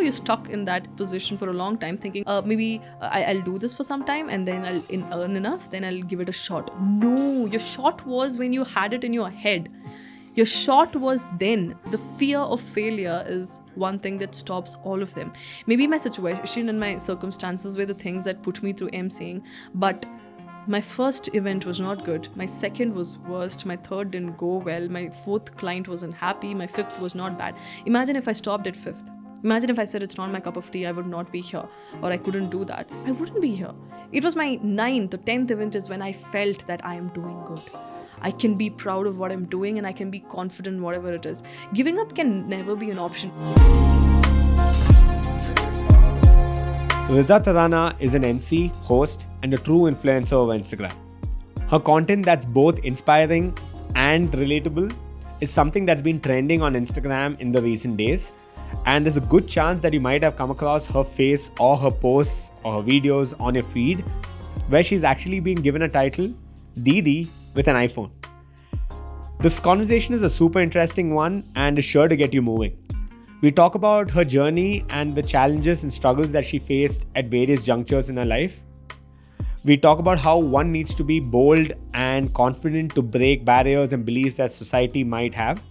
you're stuck in that position for a long time thinking maybe I'll do this for some time and then I'll earn enough, then I'll give it a shot. No, your shot was when you had it in your head. Your shot was then. The fear of failure is one thing that stops all of them. Maybe my situation and my circumstances were the things that put me through emceeing, but my first event was not good. My second was worst. My third didn't go well. My fourth client wasn't happy. My fifth was not bad. Imagine if I stopped at fifth. Imagine if I said it's not my cup of tea, I would not be here, or I couldn't do that. I wouldn't be here. It was my 9th or 10th event is when I felt that I am doing good. I can be proud of what I'm doing and I can be confident whatever it is. Giving up can never be an option. Rida Tharana is an MC, host, and a true influencer of Instagram. Her content that's both inspiring and relatable is something that's been trending on Instagram in the recent days. And there's a good chance that you might have come across her face or her posts or her videos on your feed where she's actually been given a title, Didi, with an iPhone. This conversation is a super interesting one and is sure to get you moving. We talk about her journey and the challenges and struggles that she faced at various junctures in her life. We talk about how one needs to be bold and confident to break barriers and beliefs that society might have.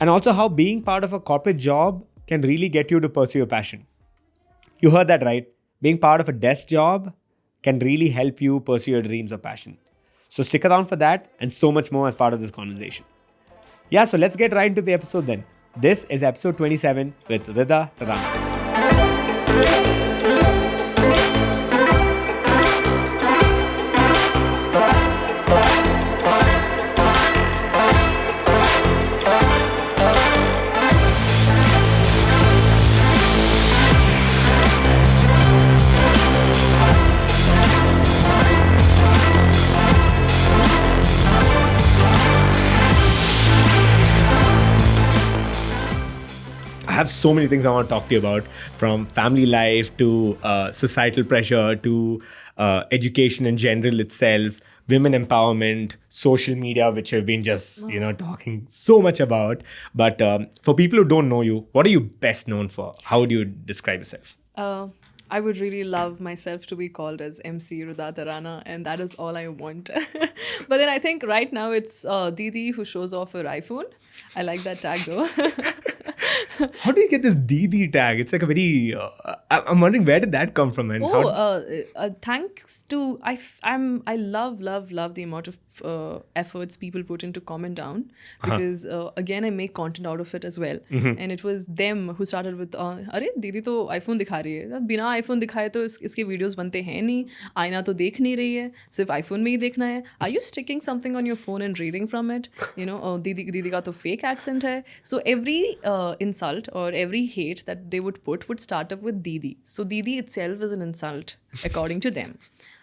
And also how being part of a corporate job can really get you to pursue your passion. You heard that right. Being part of a desk job can really help you pursue your dreams or passion. So stick around for that and so much more as part of this conversation. Yeah, so let's get right into the episode then. This is episode 27 with Rida Tharana. I have so many things I want to talk to you about, from family life to societal pressure to education in general itself, women empowerment, social media, which I've been just talking so much about. But for people who don't know you, what are you best known for? How would you describe yourself? I would really love myself to be called as Emcee Rida Tharana, and that is all I want. But then I think right now it's Didi who shows off her iPhone. I like that tag though. How do you get this Didi tag? It's like a very... I'm wondering, where did that come from? And thanks to... I love the amount of efforts people put into comment down, because again, I make content out of it as well. And it was them who started with, अरे दीदी तो iPhone दिखा रही है, बिना iPhone दिखाए तो इसके वीडियोस बनते हैं नहीं, आईना तो देख नहीं रही है, सिर्फ iPhone में ही देखना है. Are you sticking something on your phone and reading from it? दीदी का तो fake accent है. So every insult or every hate that they would put would start up with Didi. So Didi itself is an insult according to them.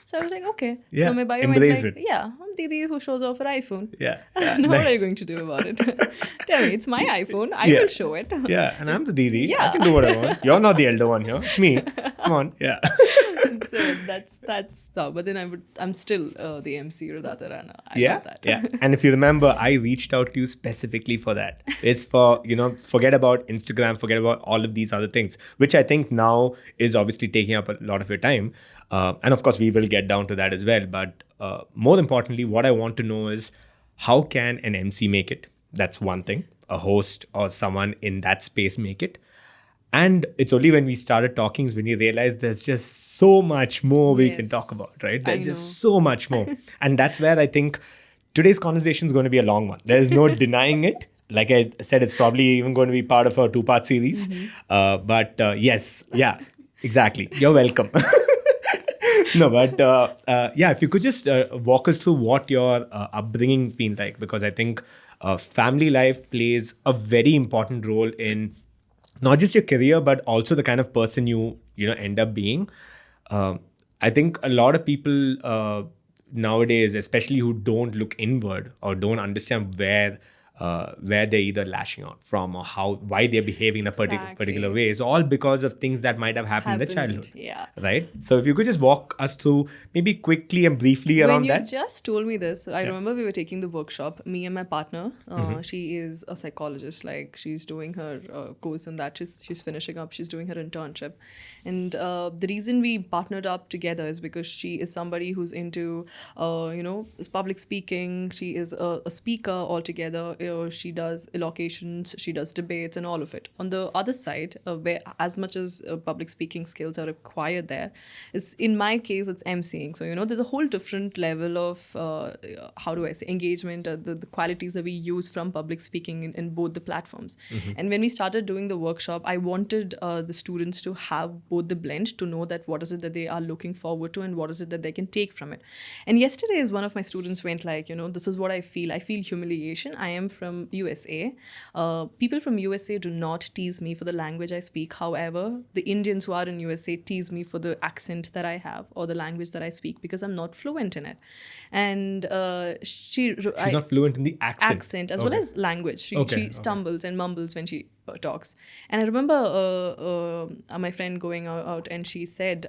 So I was like, okay. Yeah, so my bio embrace went like, yeah, I'm Didi who shows off her iPhone. Yeah. Now Nice. what are you going to do about it? Tell me, it's my iPhone. I will show it. Yeah, and I'm the Didi. Yeah. I can do what I want. You're not the elder one here. It's me. Come on. Yeah. So that's but then I'm still the Emcee Rida Tharana. I Yeah. love that. Yeah. And if you remember, I reached out to you specifically for that. It's for, forget about Instagram, forget about all of these other things, which I think now is obviously taking up a lot of your time. And of course, we will get down to that as well. But more importantly, what I want to know is, how can an MC make it? That's one thing. A host or someone in that space make it. And it's only when we started talking is when you realize there's just so much more we can talk about, right? There's just so much more. And that's where I think today's conversation is going to be a long one. There's no denying it. Like I said, it's probably even going to be part of a 2-part series. But yes, yeah, exactly. You're welcome. No, but if you could just walk us through what your upbringing's been like, because I think family life plays a very important role in not just your career, but also the kind of person you end up being. I think a lot of people nowadays, especially who don't look inward or don't understand where where they're either lashing out from or why they're behaving in a Exactly. particular way is all because of things that might have happened in their childhood. Yeah. Right? So if you could just walk us through maybe quickly and briefly When around you that. just told me this, I remember we were taking the workshop, me and my partner. She is a psychologist, like she's doing her course in that. She's finishing up, she's doing her internship. And the reason we partnered up together is because she is somebody who's into, is public speaking. She is a speaker altogether. She does elocutions, she does debates and all of it. On the other side, where as much as public speaking skills are required there, is in my case, it's emceeing. So, there's a whole different level of, how do I say, engagement, the qualities that we use from public speaking in both the platforms. And when we started doing the workshop, I wanted the students to have both the blend, to know that what is it that they are looking forward to and what is it that they can take from it. And yesterday, as one of my students went like, this is what I feel humiliation. I am from USA. People from USA do not tease me for the language I speak. However, the Indians who are in USA tease me for the accent that I have or the language that I speak, because I'm not fluent in it. And she's not fluent in the accent as well as language. She stumbles and mumbles when she talks. And I remember my friend going out and she said,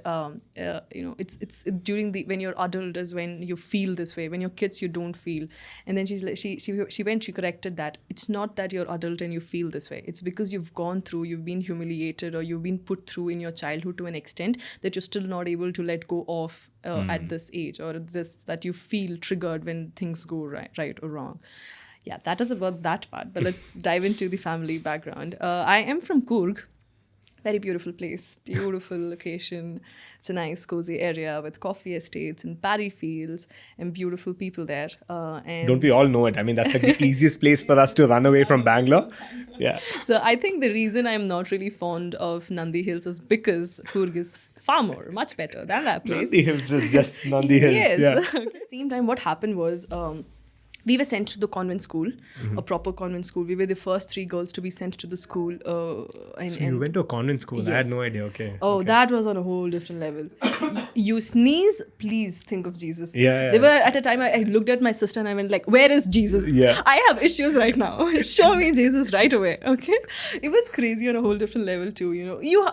it's during when you're adult is when you feel this way. When you're kids, you don't feel. And then she corrected that. It's not that you're adult and you feel this way. It's because you've gone through, you've been humiliated or you've been put through in your childhood to an extent that you're still not able to let go of at this age, or that you feel triggered when things go right or wrong. Yeah, that is about that part. But let's dive into the family background. I am from Coorg. Very beautiful place, beautiful location. It's a nice, cozy area with coffee estates and paddy fields and beautiful people there. And don't we all know it? I mean, that's like the easiest place for us to run away from Bangalore. Yeah. So I think the reason I'm not really fond of Nandi Hills is because Coorg is far more, much better than that place. Nandi Hills is just Nandi Hills. Yes. Yeah. At the same time, what happened was, we were sent to the convent school, a proper convent school. We were the first 3 girls to be sent to the school. So you went to a convent school? Yes. I had no idea. Okay. Oh, okay. That was on a whole different level. You sneeze, please think of Jesus. Yeah. They were, at a time, I looked at my sister and I went like, where is Jesus? Yeah. I have issues right now. Show me Jesus right away. Okay. It was crazy on a whole different level too.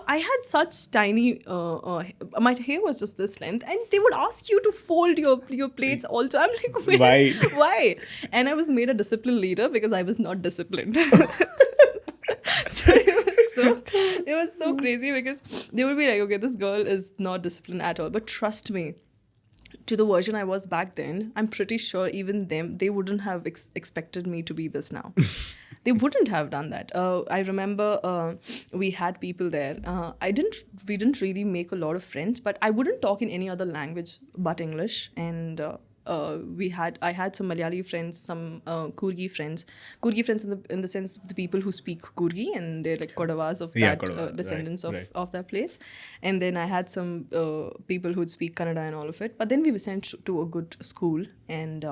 I had such tiny, my hair was just this length, and they would ask you to fold your plates also. I'm like, why? Why? And I was made a discipline leader because I was not disciplined. So it was so crazy, because they would be like, okay, this girl is not disciplined at all. But trust me, to the version I was back then, I'm pretty sure even they wouldn't have expected me to be this now. They wouldn't have done that. I remember we had people there. We didn't really make a lot of friends, but I wouldn't talk in any other language but English. And I had some Malayali friends, some Coorgi friends. Coorgi friends in the sense the people who speak Coorgi, and they're like Kodavas of that descendants of that place. And then I had some people who'd speak Kannada and all of it. But then we were sent to a good school, and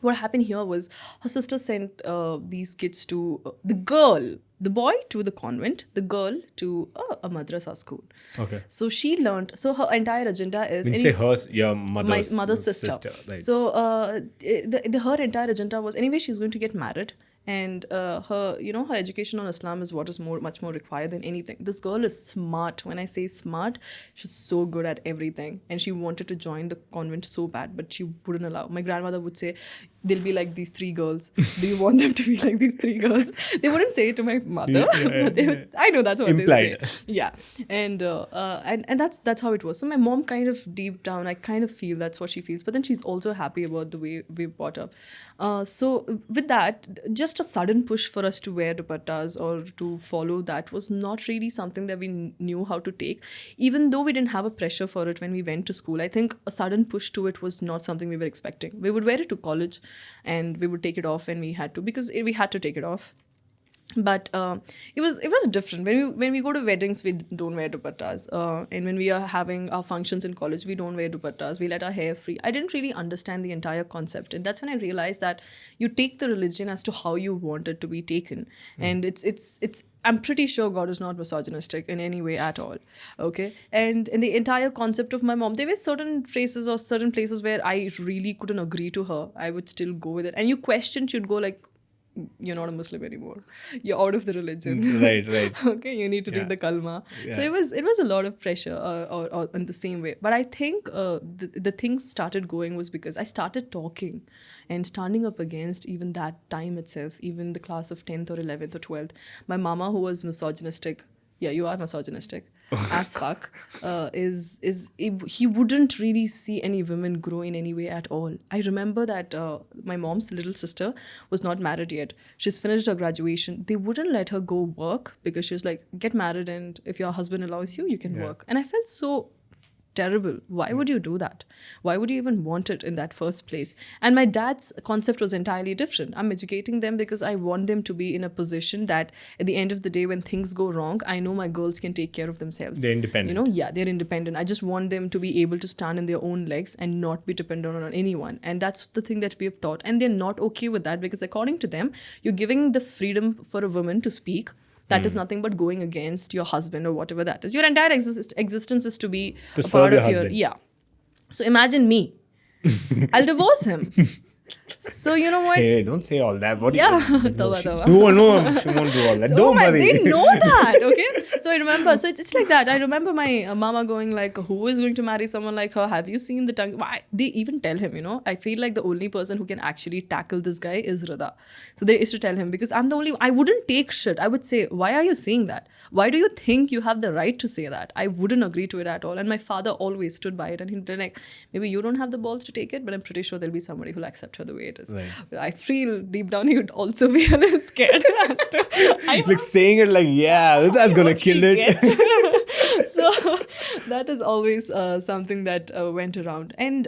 what happened here was her sister sent these kids to the boy to the convent, the girl to a madrasa school. Okay. So she learned. So her entire agenda is. When you say hers, your mother's my mother's sister. Right. So her entire agenda was, anyway, she's going to get married. And her education on Islam is what is much more required than anything. This girl is smart. When I say smart, she's so good at everything. And she wanted to join the convent so bad, but she wouldn't allow. My grandmother would say, they'll be like these 3 girls. Do you want them to be like these 3 girls? They wouldn't say it to my mother. I know that's what implied. They say. Yeah. And that's how it was. So my mom kind of deep down, I kind of feel that's what she feels. But then she's also happy about the way we brought up. So with that, just a sudden push for us to wear dupattas or to follow that was not really something that we knew how to take. Even though we didn't have a pressure for it when we went to school, I think a sudden push to it was not something we were expecting. We would wear it to college and we would take it off when we had to, because we had to take it off. But it was different. When we go to weddings, we don't wear dupattas. And when we are having our functions in college, we don't wear dupattas. We let our hair free. I didn't really understand the entire concept. And that's when I realized that you take the religion as to how you want it to be taken. And it's I'm pretty sure God is not misogynistic in any way at all. Okay? And in the entire concept of my mom, there were certain phrases or certain places where I really couldn't agree to her. I would still go with it. And you questioned, you'd go like, you're not a Muslim anymore. You're out of the religion. Right. Okay, you need to read the kalma. So it was a lot of pressure or in the same way. But I think the things started going was because I started talking and standing up against even that time itself, even the class of 10th or 11th or 12th. My mama, who was misogynistic, yeah, you are misogynistic as fuck, he wouldn't really see any women grow in any way at all. I remember that my mom's little sister was not married yet. She's finished her graduation. They wouldn't let her go work because she was like, get married, and if your husband allows you, you can work. And I felt so terrible. Why would you do that? Why would you even want it in that first place? And my dad's concept was entirely different. I'm educating them because I want them to be in a position that at the end of the day, when things go wrong, I know my girls can take care of themselves. They're independent. You know, yeah, they're independent. I just want them to be able to stand on their own legs and not be dependent on anyone. And that's the thing that we have taught. And they're not okay with that because according to them, you're giving the freedom for a woman to speak. That is nothing but going against your husband or whatever that is. Your entire existence is to be to a serve part your of husband. Yeah. So imagine me. I'll divorce him. So you know what? Hey, don't say all that. What? Yeah. No, she won't do all that. Don't worry. They know that, okay? So I remember, so it's like that. I remember my mama going like, who is going to marry someone like her? Have you seen the tongue? Why? They even tell him, you know, I feel like the only person who can actually tackle this guy is Rida. So they used to tell him, because I'm the only, I wouldn't take shit. I would say, why are you saying that? Why do you think you have the right to say that? I wouldn't agree to it at all. And my father always stood by it. And he'd be like, maybe you don't have the balls to take it, but I'm pretty sure there'll be somebody who'll accept her the way it is. Right. I feel deep down he would also be a little scared as to Like saying it like, yeah, that's gonna kill it. So that is always something that went around. And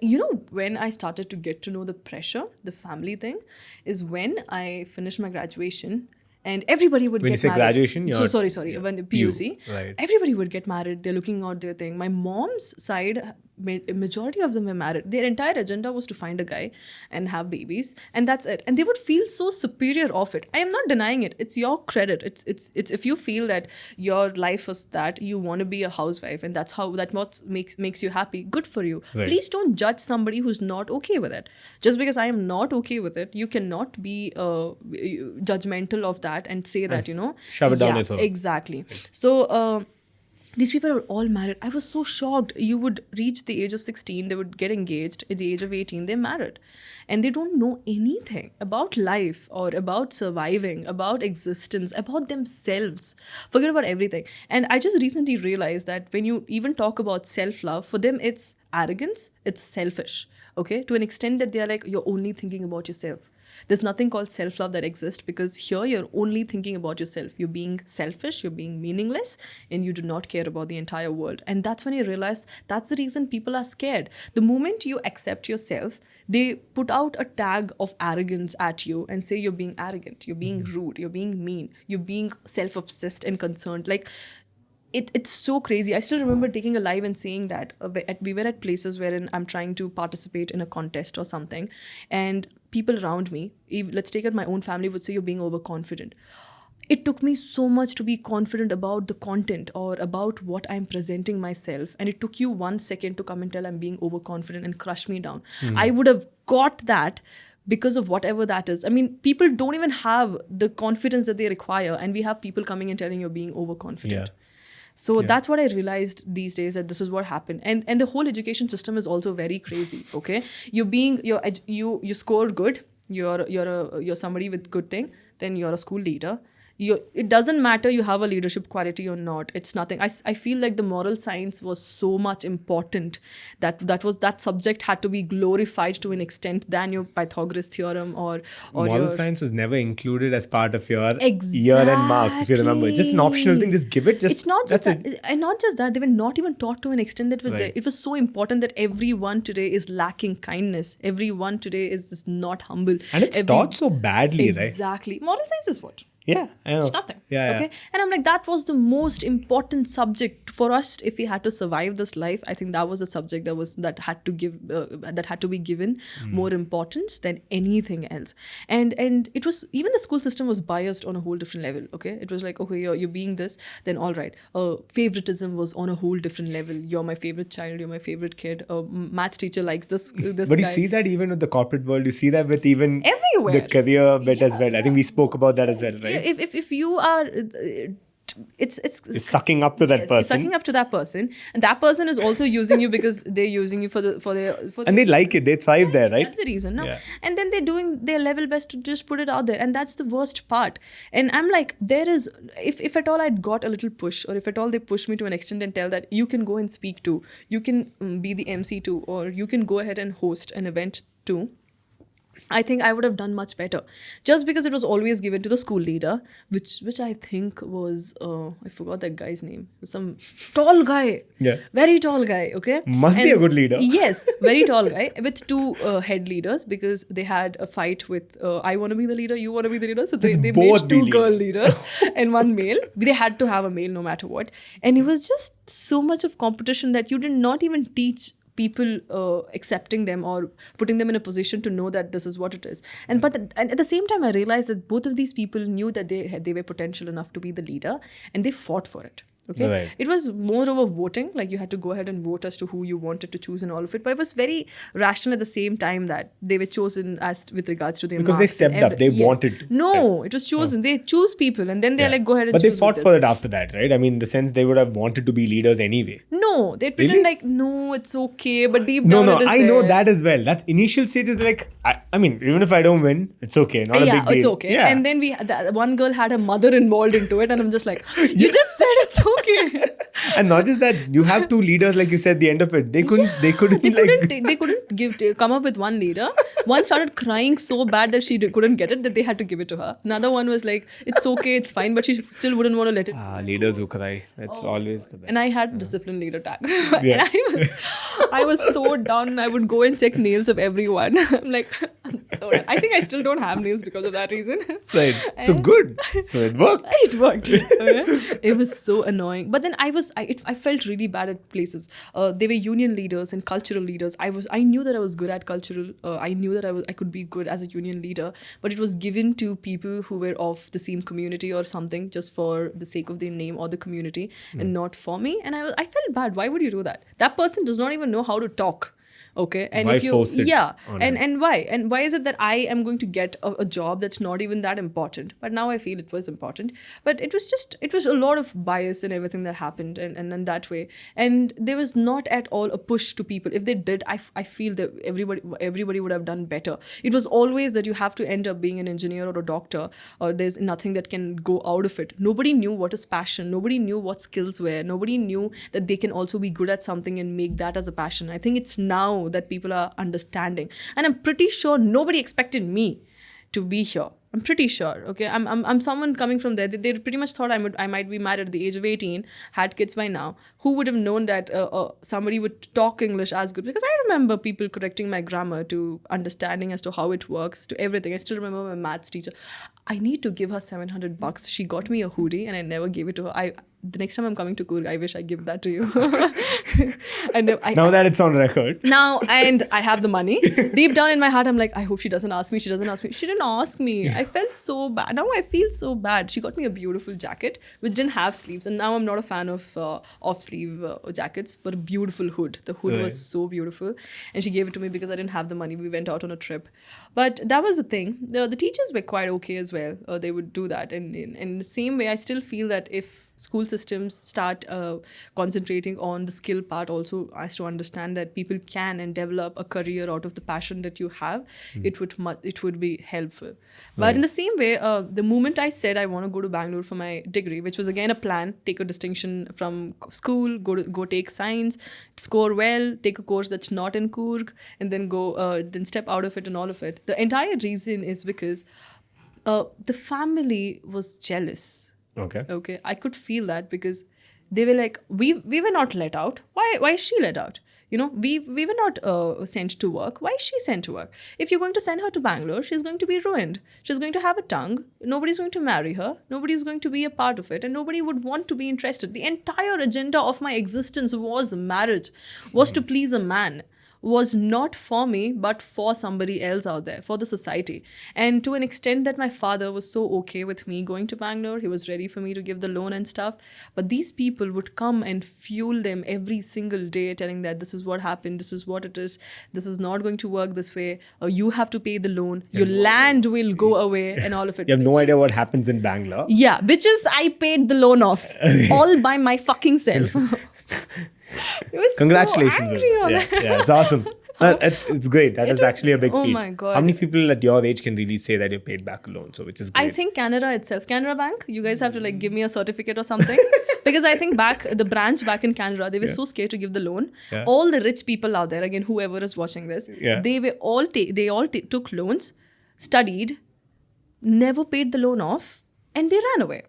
you know, when I started to get to know the pressure, the family thing, is when I finished my graduation. And everybody would when get you say married. Graduation, So sorry. When PUC, right. Everybody would get married. They're looking out their thing. My mom's side, majority of them were married. Their entire agenda was to find a guy and have babies, and that's it. And they would feel so superior of it. I am not denying it. It's your credit. It's if you feel that your life is that you want to be a housewife and that's how what makes you happy. Good for you. Right. Please don't judge somebody who's not okay with it. Just because I am not okay with it, you cannot be judgmental of that and say that, you know, shove it down your throat. Exactly. So these people are all married. I was so shocked. You would reach the age of 16, they would get engaged. At the age of 18, they're married. And they don't know anything about life or about surviving, about existence, about themselves. Forget about everything. And I just recently realized that when you even talk about self-love, for them it's arrogance, it's selfish. Okay? To an extent that they're like, you're only thinking about yourself. There's nothing called self-love that exists, because here you're only thinking about yourself. You're being selfish, you're being meaningless, and you do not care about the entire world. And that's when I realized that's the reason people are scared. The moment you accept yourself, they put out a tag of arrogance at you and say you're being arrogant, you're being rude, you're being mean, you're being self-obsessed and concerned. Like, it's so crazy. I still remember taking a live and saying that we were at places wherein I'm trying to participate in a contest or something, and people around me, let's take it, my own family would say you're being overconfident. It took me so much to be confident about the content or about what I'm presenting myself, and it took you 1 second to come and tell I'm being overconfident and crush me down. I would have got that because of whatever that is. I mean, people don't even have the confidence that they require, and we have people coming and telling you're being overconfident. Yeah. So that's what I realized these days, that this is what happened. And the whole education system is also very crazy. Okay, you score good, you're somebody with good thing, then you're a school leader. It doesn't matter you have a leadership quality or not. It's nothing. I feel like the moral science was so much important that subject had to be glorified to an extent than your Pythagoras theorem or moral science was never included as part of your Exactly. year-end marks, if you remember. Just an optional thing. Just give it. It's not just that. And not just that. They were not even taught to an extent that it was so important that everyone today is lacking kindness. Everyone today is just not humble. And it's taught so badly, right? Exactly. Moral science is what? Yeah, I know. It's nothing. Yeah, okay. And I'm like, that was the most important subject for us, if we had to survive this life, I think that was a subject that had to be given more importance than anything else. And it was, even the school system was biased on a whole different level. Okay, it was like, okay, you're being this, then all right. Favoritism was on a whole different level. You're my favorite child, you're my favorite kid. Maths teacher likes this But guy. you see that even with the corporate world, you see that with even Everywhere. the career bit as well. I think we spoke about that as well, right? If you are it's sucking up to that yes, person. You're sucking up to that person, and that person is also using you because they're using you And they like it. They thrive there, right? That's the reason. No? Yeah. And then they're doing their level best to just put it out there. And that's the worst part. And I'm like, there is, if at all I'd got a little push, or if at all they push me to an extent and tell that you can go and speak to, you can be the MC too, or you can go ahead and host an event too, I think I would have done much better. Just because it was always given to the school leader, which I think was, I forgot that guy's name. Some tall guy. Yeah. Very tall guy, okay? Must be a good leader. Yes, very tall guy with two head leaders, because they had a fight with, I want to be the leader, you want to be the leader. So they made both two be girl leaders. leaders and one male. They had to have a male no matter what. And it was just so much of competition that you did not even teach people accepting them or putting them in a position to know that this is what it is. And at the same time, I realized that both of these people knew that they were potential enough to be the leader, and they fought for it. Okay, Right. It was more of a voting, like you had to go ahead and vote as to who you wanted to choose and all of it. But it was very rational at the same time that they were chosen as with regards to their Because they marks and stepped up. They yes. wanted to. No, it was chosen. They choose people, and then they're like, go ahead and But choose. they fought with for this. it after that, right? I mean, in the sense they would have wanted to be leaders anyway. No, they pretend Really? like, no, it's okay, but deep No, down it is I know there. that as well. That initial stage is like, I mean, even if I don't win, it's okay. Not a big deal. It's okay. Yeah. And then one girl had her mother involved into it, and I'm just like, you just said it's okay. And not just that, you have two leaders, like you said, the end of it. They couldn't come up with one leader. One started crying so bad that she couldn't get it, that they had to give it to her. Another one was like, it's okay, it's fine, but she still wouldn't want to let it. Leaders who cry. That's always the best. And I had discipline leader tag. Yeah. And I was so done. I would go and check nails of everyone. I'm like, so done. I think I still don't have nails because of that reason. Right. So good. So it worked. It worked. Okay? It was so annoying. But then I felt really bad at places. They were union leaders and cultural leaders. I knew that I was good at cultural. I knew that I could be good as a union leader. But it was given to people who were of the same community or something, just for the sake of their name or the community, and not for me. And I felt bad. Why would you do that? That person does not even know how to talk. Okay, and Why if you force it on him? and why is it that I am going to get a job that's not even that important? But now I feel it was important. But it was a lot of bias in everything that happened, and that way. And there was not at all a push to people. If they did, I feel that everybody would have done better. It was always that you have to end up being an engineer or a doctor, or there's nothing that can go out of it. Nobody knew what is passion. Nobody knew what skills were. Nobody knew that they can also be good at something and make that as a passion. I think it's now that people are understanding, and I'm pretty sure nobody expected me to be here. I'm pretty sure. Okay, I'm someone coming from there. They pretty much thought I might be married at the age of 18, had kids by now. Who would have known that somebody would talk English as good? Because I remember people correcting my grammar, to understanding as to how it works, to everything. I still remember my maths teacher. I need to give her $700. She got me a hoodie, and I never gave it to her. The next time I'm coming to Coorg, I wish I give that to you. Now that it's on record. Now, and I have the money. Deep down in my heart, I'm like, I hope she doesn't ask me. She doesn't ask me. She didn't ask me. I felt so bad. Now I feel so bad. She got me a beautiful jacket, which didn't have sleeves. And now I'm not a fan of off-sleeve jackets, but a beautiful hood. The hood was so beautiful. And she gave it to me because I didn't have the money. We went out on a trip. But that was the thing. The teachers were quite okay as well. They would do that. And in the same way, I still feel that if school systems start concentrating on the skill part also, as to understand that people can and develop a career out of the passion that you have, it would be helpful. But in the same way, the moment I said I want to go to Bangalore for my degree, which was again a plan, take a distinction from school, go take science, score well, take a course that's not in Coorg, and then then step out of it and all of it. The entire reason is because the family was jealous. Okay. I could feel that, because They were like, we were not let out. Why is she let out? We were not sent to work. Why is she sent to work? If you're going to send her to Bangalore, she's going to be ruined. She's going to have a tongue. Nobody's going to marry her. Nobody's going to be a part of it. And nobody would want to be interested. The entire agenda of my existence was marriage, was to please a man. Was not for me, but for somebody else out there, for the society. And to an extent that my father was so okay with me going to Bangalore, he was ready for me to give the loan and stuff. But these people would come and fuel them every single day, telling that this is what happened, this is what it is, this is not going to work this way, you have to pay the loan, your land will go away, and all of it. You have no idea what happens in Bangalore. Yeah, bitches, I paid the loan off all by my fucking self. It was Congratulations. so angry on that. Yeah, it's awesome. It's great. That is actually a big feat. Oh my God. How many people at your age can really say that you paid back a loan? So, which is great. I think Canada itself, Canada Bank, you guys have to like give me a certificate or something. Because I think the branch back in Canada, they were so scared to give the loan. Yeah. All the rich people out there, again, whoever is watching this, they were all took loans, studied, never paid the loan off, and they ran away.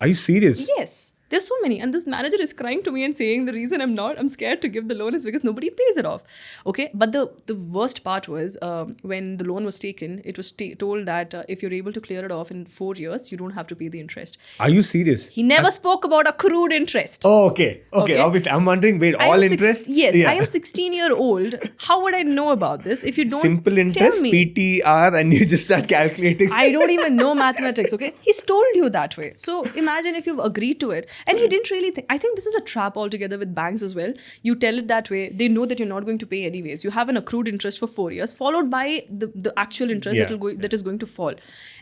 Are you serious? Yes. There's so many. And this manager is crying to me and saying the reason I'm scared to give the loan is because nobody pays it off. Okay. But the worst part was when the loan was taken, it was told that if you're able to clear it off in 4 years, you don't have to pay the interest. Are you serious? He never spoke about accrued interest. Oh, okay. Obviously. I'm wondering, wait, all interest? Yes. Yeah. I am 16-year-old. How would I know about this if you don't Simple interest, tell me? PTR, and you just start calculating. I don't even know mathematics, okay? He's told you that way. So imagine if you've agreed to it. And he didn't really think. I think this is a trap altogether with banks as well. You tell it that way. They know that you're not going to pay anyways. You have an accrued interest for 4 years, followed by the actual interest that is going to fall.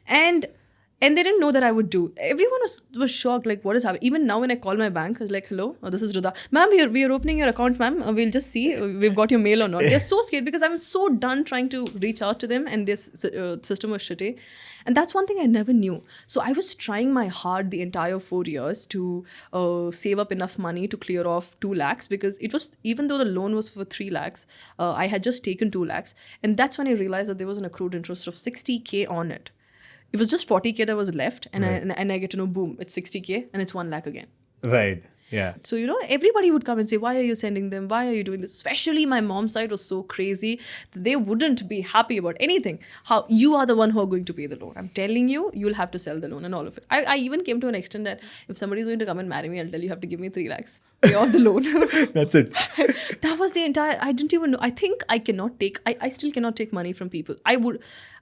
And they didn't know that I would do. Everyone was shocked, like, what is happening? Even now when I call my bank, I was like, hello, this is Rida. Ma'am, we are opening your account, ma'am. We'll just see we've got your mail or not. They're so scared because I'm so done trying to reach out to them and this system was shitty. And that's one thing I never knew. So I was trying my hard the entire 4 years to save up enough money to clear off 2 lakhs because it was, even though the loan was for 3 lakhs, I had just taken 2 lakhs. And that's when I realized that there was an accrued interest of 60K on it. It was just 40K that was left, and I get to know, boom, it's 60K and it's 1 lakh again. Right. Yeah. So, everybody would come and say, why are you sending them? Why are you doing this? Especially my mom's side was so crazy that they wouldn't be happy about anything. How you are the one who are going to pay the loan. I'm telling you, you'll have to sell the loan and all of it. I even came to an extent that if somebody's going to come and marry me, I'll tell you have to give me 3 lakhs. Pay off the loan. That's it. That was the entire, I didn't even know. I think I cannot take, I still cannot take money from people.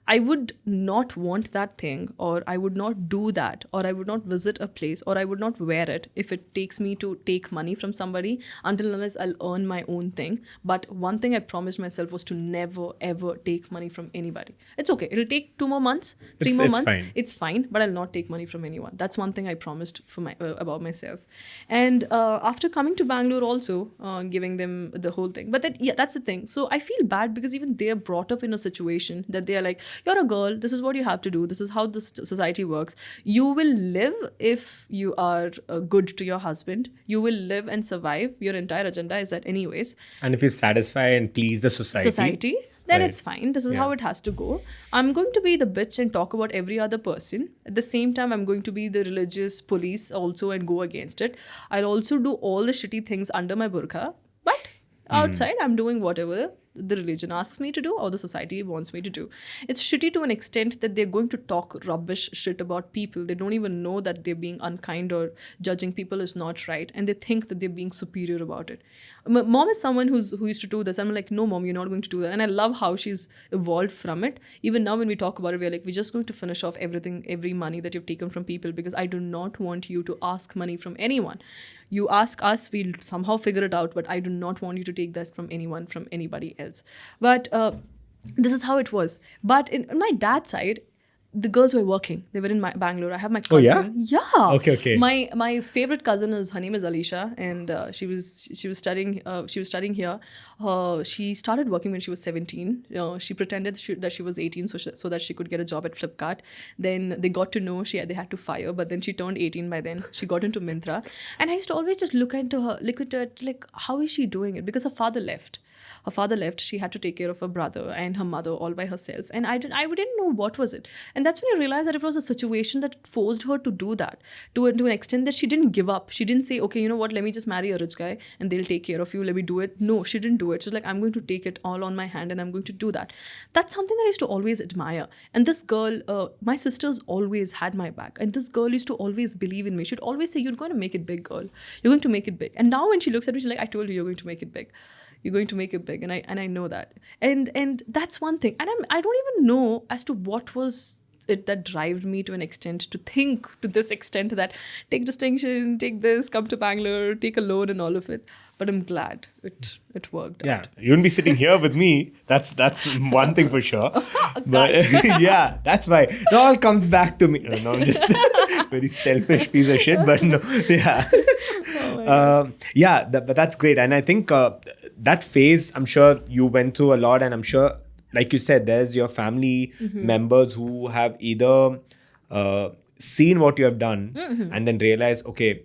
I would not want that thing, or I would not do that, or I would not visit a place, or I would not wear it if it takes me to take money from somebody until unless I'll earn my own thing. But one thing I promised myself was to never ever take money from anybody. It's okay. It'll take 2 more months, 3 more months. Fine. It's fine, but I'll not take money from anyone. That's one thing I promised for about myself. And after coming to Bangalore also, giving them the whole thing. But that's the thing. So I feel bad because even they're brought up in a situation that they are like, you're a girl, this is what you have to do, this is how this society works. You will live if you are good to your husband. You will live and survive. Your entire agenda is that anyways. And if you satisfy and please the society, then right. It's fine. This is how it has to go. I'm going to be the bitch and talk about every other person. At the same time, I'm going to be the religious police also and go against it. I'll also do all the shitty things under my burqa. But outside, I'm doing whatever the religion asks me to do or the society wants me to do. It's shitty to an extent that they're going to talk rubbish shit about people. They don't even know that they're being unkind or judging people is not right, and they think that they're being superior about it. Mom is someone who used to do this. I'm like, no, mom, you're not going to do that. And I love how she's evolved from it. Even now when we talk about it, we're like, we're just going to finish off every money that you've taken from people because I do not want you to ask money from anyone. You ask us, we'll somehow figure it out, but I do not want you to take that from anyone, from anybody else. But this is how it was. But in my dad's side, the girls were working. They were in Bangalore. I have my cousin. Oh, yeah? Yeah. Okay. My favorite cousin her name is Alisha, and she was studying here. She started working when she was 17. She pretended that she was 18 so that she could get a job at Flipkart. Then they got to know they had to fire, but then she turned 18 by then. She got into Myntra, and I used to always just look at her like, how is she doing it? Because her father left. She had to take care of her brother and her mother all by herself, and I didn't know what was it. And that's when I realized that it was a situation that forced her to do that to an extent that she didn't give up. She didn't say, okay, you know what, let me just marry a rich guy and they'll take care of you, let me do it. No, she didn't do it. She's like, I'm going to take it all on my hand and I'm going to do that. That's something that I used to always admire. And this girl, my sisters always had my back, and this girl used to always believe in me. She'd always say, you're going to make it big, girl, you're going to make it big. And now when she looks at me, she's like, I told you, you're going to make it big. You're going to make it big, and I know that, and that's one thing. And I don't even know as to what was it that drove me to an extent to think to this extent that take distinction, take this, come to Bangalore, take a loan, and all of it. But I'm glad it worked out. You wouldn't be sitting here with me. That's one thing for sure. But yeah, that's why it all comes back to me. No, I'm just very selfish piece of shit. But no, yeah, but that's great. And I think that phase, I'm sure you went through a lot, and I'm sure, like you said, there's your family members who have either seen what you have done and then realized, okay,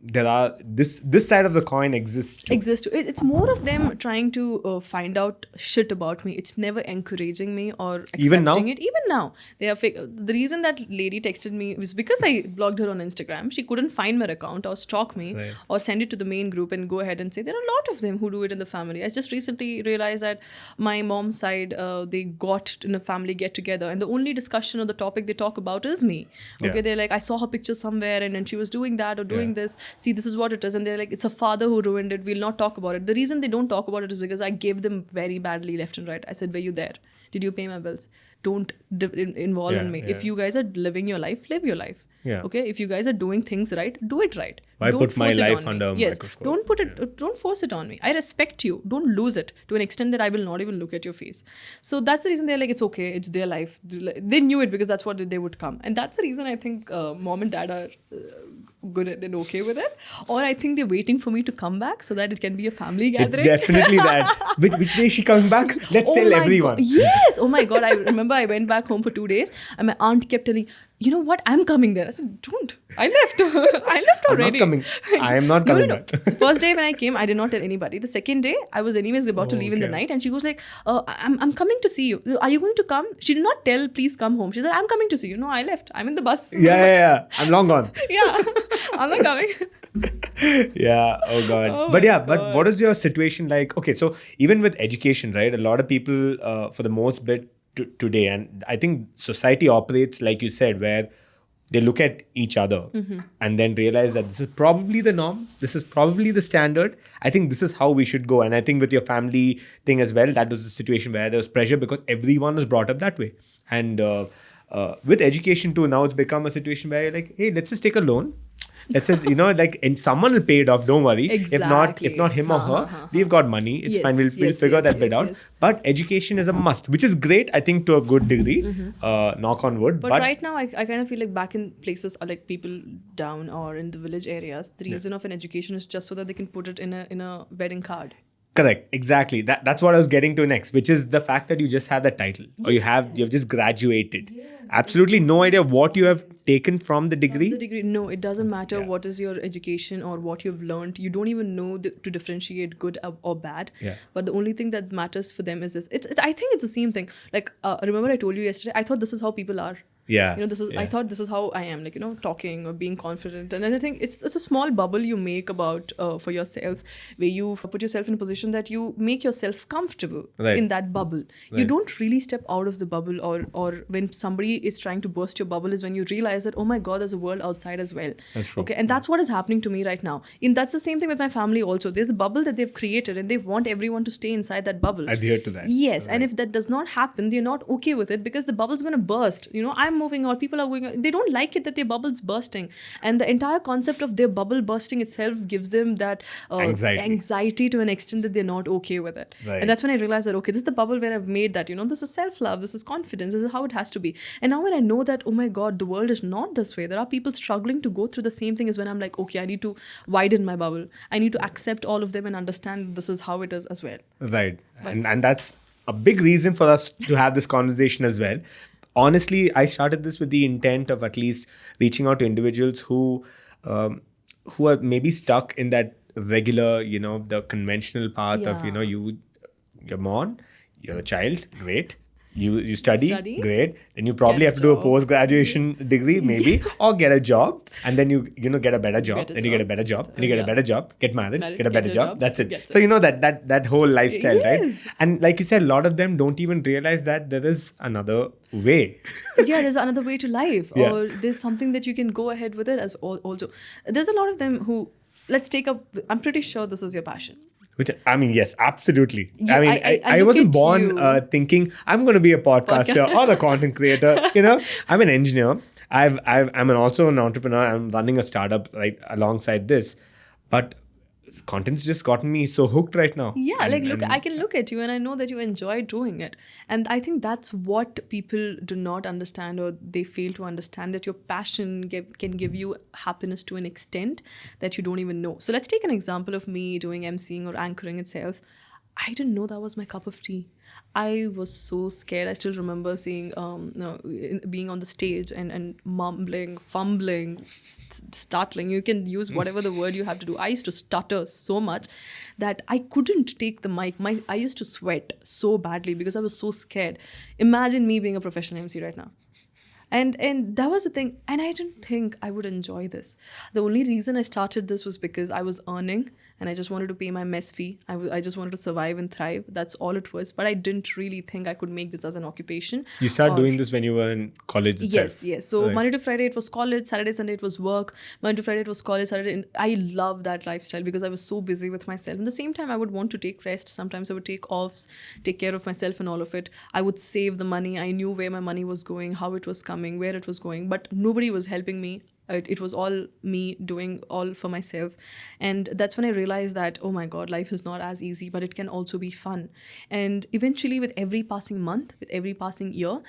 there are this side of the coin exists too. It's more of them trying to find out shit about me. It's never encouraging me or accepting it. Even now, they are fake. The reason that lady texted me was because I blocked her on Instagram. She couldn't find my account or stalk me or send it to the main group and go ahead and say there are a lot of them who do it in the family. I just recently realized that my mom's side, they got in a family get together, and the only discussion or the topic they talk about is me. Okay, they're like, I saw her picture somewhere and then she was doing that or doing this. See, this is what it is. And they're like, it's a father who ruined it. We'll not talk about it. The reason they don't talk about it is because I gave them very badly left and right. I said, were you there? Did you pay my bills? Don't involve in me. If you guys are living your life, live your life. Okay. If you guys are doing things right, do it right. Why put my life under a microscope? Don't force it on me. I respect you. Don't lose it to an extent that I will not even look at your face. So that's the reason they're like, it's okay. It's their life. They knew it because that's what they would come. And that's the reason I think mom and dad are good and okay with it. Or I think they're waiting for me to come back so that it can be a family gathering. It's definitely that. Which day she comes back? Let's tell everyone. Yes. Oh my God. I remember I went back home for 2 days and my aunt kept telling, you know what? I'm coming there. I said, don't. I left. I left already. I am not coming back. So first day when I came, I did not tell anybody. The second day, I was anyways about to leave in the night, and she goes like, I'm coming to see you. Are you going to come? She did not tell, please come home. She said, I'm coming to see you. No, I left. I'm in the bus. Yeah. I'm long gone. Yeah. I'm not coming. Yeah. Oh God. But what is your situation like? Okay, so even with education, right? A lot of people, for the most bit today, and I think society operates like you said, where they look at each other and then realize that this is probably the norm. This is probably the standard. I think this is how we should go. And I think with your family thing as well, that was the situation where there was pressure because everyone was brought up that way. And with education too, now it's become a situation where you're like, hey, let's just take a loan. Let's just, and someone will pay it off. Don't worry. Exactly. If not him or her, we've got money. It's fine. We'll figure that bit out. Yes. But education is a must, which is great, I think, to a good degree. Knock on wood. But right now, I kind of feel like back in places like people down or in the village areas, the reason of an education is just so that they can put it in a wedding card. Correct. Exactly. That's what I was getting to next, which is the fact that you just have that title or you've just graduated. Yeah. Absolutely no idea what you have taken from the degree. No, it doesn't matter what is your education or what you've learned. You don't even know to differentiate good or bad. Yeah. But the only thing that matters for them is this. I think it's the same thing. Like, remember I told you yesterday, I thought this is how people are. Yeah. I thought this is how I am, like, talking or being confident. And then I think it's a small bubble you make about for yourself, where you put yourself in a position that you make yourself comfortable in that bubble. Right. You don't really step out of the bubble or when somebody is trying to burst your bubble is when you realize that, oh my God, there's a world outside as well. That's true. Okay. And that's what is happening to me right now. And that's the same thing with my family also. There's a bubble that they've created and they want everyone to stay inside that bubble. Adhere to that. Yes. Right. And if that does not happen, they're not okay with it because the bubble's going to burst. I'm moving out, people are going out. They don't like it that their bubble's bursting. And the entire concept of their bubble bursting itself gives them that anxiety to an extent that they're not okay with it. Right. And that's when I realized that, okay, this is the bubble where I've made that, this is self-love, this is confidence, this is how it has to be. And now when I know that, oh my God, the world is not this way. There are people struggling to go through the same thing is when I'm like, okay, I need to widen my bubble. I need to accept all of them and understand this is how it is as well. Right. And that's a big reason for us to have this conversation as well. Honestly, I started this with the intent of at least reaching out to individuals who are maybe stuck in that regular, the conventional path of, you're born, you're a child, great. You study, Study, great. Then you probably get a have to do a job. post-graduation degree, maybe, or get a job, and then you get a better job. Get a Then you get a job. better job. Then you get a Yeah. better job. Get married. Married, Get a get better a job. job, That's it. gets So it. that whole lifestyle, right? Yes. And like you said, a lot of them don't even realize that there is another way. Yeah, there's another way to life, Yeah. or there's something that you can go ahead with it as also. There's a lot of them who, let's take up, I'm pretty sure this is your passion. Which, I mean, yes, absolutely. You- I mean, I I look wasn't at born you. thinking I'm going to be a podcaster or a content creator. I'm an engineer. Also an entrepreneur. I'm running a startup right alongside this, but content's just gotten me so hooked right now. Yeah, And- like look, and I can look at you and I know that you enjoy doing it. And I think that's what people do not understand, or they fail to understand, that your passion can give you happiness to an extent that you don't even know. So let's take an example of me doing emceeing or anchoring itself. I didn't know that was my cup of tea. I was so scared. I still remember seeing, being on the stage and mumbling, fumbling, stuttering. You can use whatever the word you have to do. I used to stutter so much that I couldn't take the mic. I used to sweat so badly because I was so scared. Imagine me being a professional MC right now. And that was the thing. And I didn't think I would enjoy this. The only reason I started this was because I was earning and I just wanted to pay my mess fee. I just wanted to survive and thrive. That's all it was. But I didn't really think I could make this as an occupation. you started or- doing this when you were in college itself. Yes. So Right. Monday to Friday it was college, Saturday, Sunday it was work. Monday to Friday it was college, Saturday. And I love that lifestyle because I was so busy with myself. At the same time, I would want to take rest. Sometimes I would take offs, take care of myself and all of it. I would save the money. I knew where my money was going, how it was coming, where it was going. But nobody was helping me. It was all me doing all for myself. And that's when I realized that, oh my God, life is not as easy, but it can also be fun. And eventually, with every passing month, with every passing year,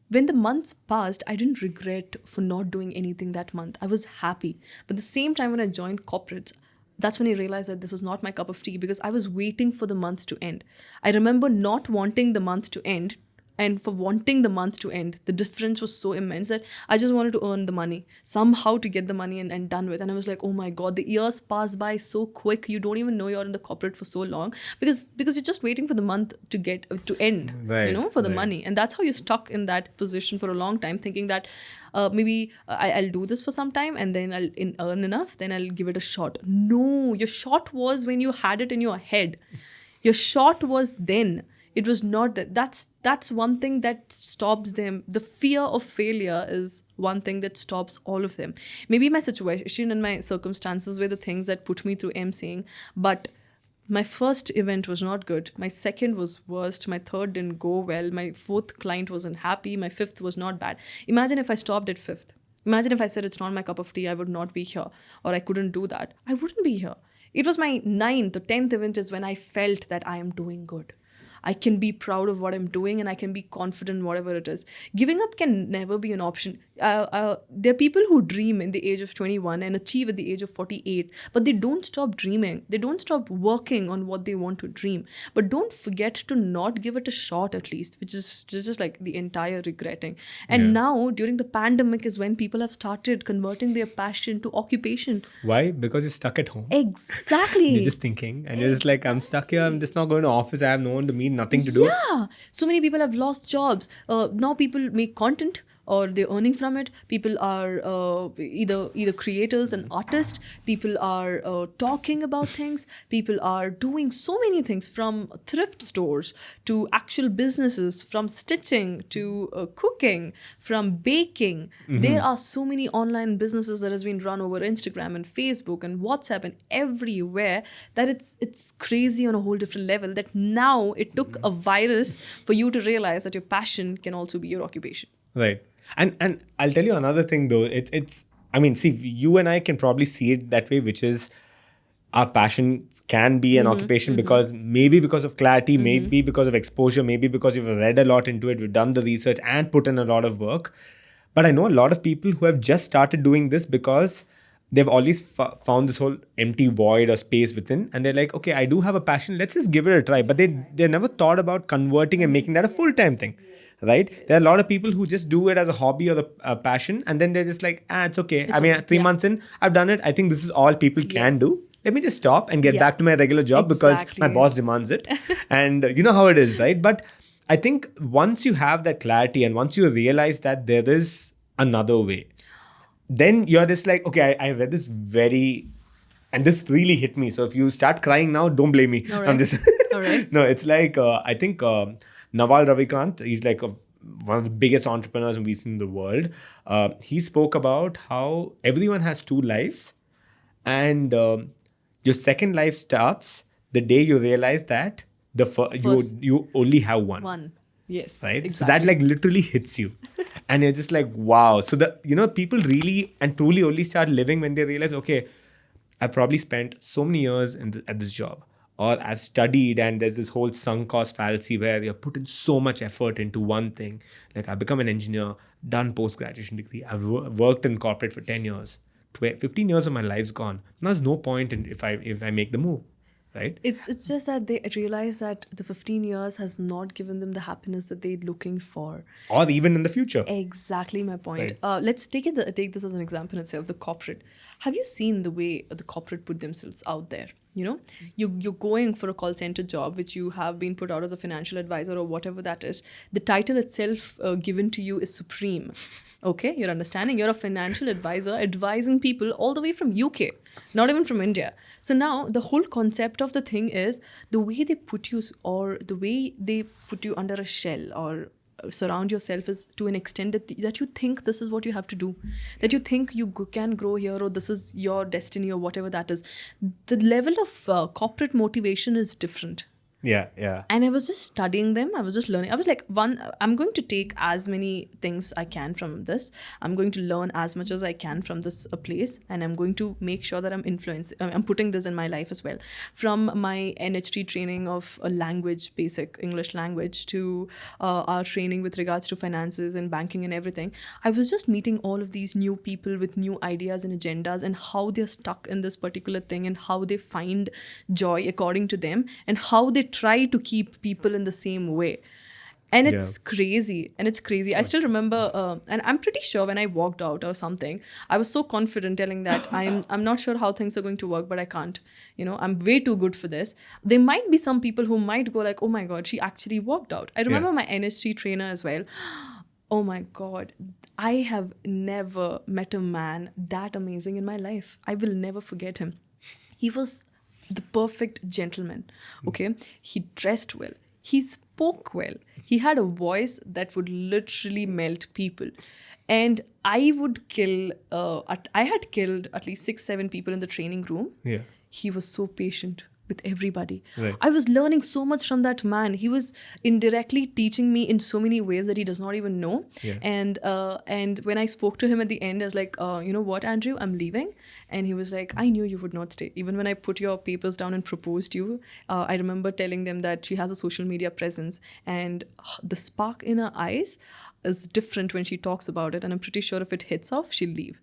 when the months passed, I didn't regret for not doing anything that month. I was happy. But at the same time, when I joined corporates, that's when I realized that this is not my cup of tea because I was waiting for the month to end. I remember not wanting the month to end. And for wanting the month to end, the difference was so immense that I just wanted to earn the money, somehow to get the money and done with. And I was like, oh my God, the years pass by so quick. You don't even know you're in the corporate for so long because you're just waiting for the month to get to end, Right, for the right. money. And that's how you're stuck in that position for a long time, thinking that maybe I'll do this for some time and then I'll earn enough, then I'll give it a shot. No, your shot was when you had it in your head. Your shot was then. It was not that. That's one thing that stops them. The fear of failure is one thing that stops all of them. Maybe my situation and my circumstances were the things that put me through emceeing, but my first event was not good. My second was worst. My third didn't go well. My fourth client wasn't happy. My fifth was not bad. Imagine if I stopped at fifth. Imagine if I said it's not my cup of tea, I would not be here, or I couldn't do that. I wouldn't be here. It was my 9th or 10th event is when I felt that I am doing good. I can be proud of what I'm doing and I can be confident in whatever it is. Giving up can never be an option. There are people who dream in the age of 21 and achieve at the age of 48, but they don't stop dreaming. They don't stop working on what they want to dream. But don't forget to not give it a shot at least, which is just like the entire regretting. And Yeah. now during the pandemic is when people have started converting their passion to occupation. Why? Because you're stuck at home. Exactly. You're just thinking, and you're just like, I'm stuck here. I'm just not going to office. I have no one to meet, nothing to do. Yeah, so many people have lost jobs. Now people make content or they're earning from it. People are either creators and artists. People are talking about things. People are doing so many things, from thrift stores to actual businesses, from stitching to cooking, from baking. There are so many online businesses that has been run over Instagram and Facebook and WhatsApp and everywhere that it's crazy on a whole different level, that now it took a virus for you to realize that your passion can also be your occupation. Right. And I'll tell you another thing though. It's I mean, see, you and I can probably see it that way, which is our passion can be an occupation because maybe because of clarity, maybe because of exposure, maybe because we've read a lot into it, we've done the research and put in a lot of work. But I know a lot of people who have just started doing this because they've always found this whole empty void or space within, and they're like, okay, I do have a passion, let's just give it a try. But they never thought about converting and making that a full-time thing. Right? There are a lot of people who just do it as a hobby or a passion, and then they're just like, it's okay. I mean, 3 months in, I've done it. I think this is all people can do. Let me just stop and get back to my regular job because my Exactly. boss demands it. And you know how it is, right? But I think once you have that clarity and once you realize that there is another way, then you're just like, okay, I read this and this really hit me. So if you start crying now, don't blame me. All right. I'm just All right. No, it's like I think Naval Ravikant, he's like one of the biggest entrepreneurs we've seen in the world. He spoke about how everyone has two lives, and your second life starts the day you realize that you only have one. One. Yes. Right. Exactly. So that like literally hits you, and you're just like, wow. So people really and truly only start living when they realize, okay, I've probably spent so many years at this job, or I've studied, and there's this whole sunk cost fallacy where you're putting so much effort into one thing. Like, I've become an engineer, done post-graduation degree, I've worked in corporate for 10 years, 15 years of my life's gone. Now there's no point in if I make the move, right? It's just that they realize that the 15 years has not given them the happiness that they're looking for. Or even in the future. Exactly my point. Right. Let's take this as an example itself, the corporate. Have you seen the way the corporate put themselves out there? You know, you're going for a call center job, which you have been put out as a financial advisor or whatever that is. The title itself given to you is supreme. Okay, you're understanding? You're a financial advisor advising people all the way from UK, not even from India. So now the whole concept of the thing is the way they put you, or the way they put you under a shell or surround yourself is to an extent that you think this is what you have to do, that you think you can grow here, or this is your destiny, or whatever that is. The level of corporate motivation is different. Yeah. And I was just studying them. I was just learning. I was like, I'm going to take as many things I can from this. I'm going to learn as much as I can from this place. And I'm going to make sure that I'm putting this in my life as well. From my NHT training of a language, basic English language, to our training with regards to finances and banking and everything. I was just meeting all of these new people with new ideas and agendas, and how they're stuck in this particular thing, and how they find joy according to them, and how they try to keep people in the same way. And it's crazy. I still remember, and I'm pretty sure when I walked out or something, I was so confident telling that I'm not sure how things are going to work, but I can't. I'm way too good for this. There might be some people who might go like, oh my God, she actually walked out. I remember my NHT trainer as well. Oh my God, I have never met a man that amazing in my life. I will never forget him. He was the perfect gentleman. Okay, he dressed well, he spoke well, he had a voice that would literally melt people, and I had killed at least 6-7 people in the training room. He was so patient with everybody. Right. I was learning so much from that man. He was indirectly teaching me in so many ways that he does not even know. And when I spoke to him at the end, I was like, you know what, Andrew, I'm leaving. And he was like, I knew you would not stay. Even when I put your papers down and proposed you, I remember telling them that she has a social media presence, and the spark in her eyes is different when she talks about it. And I'm pretty sure if it hits off, she'll leave.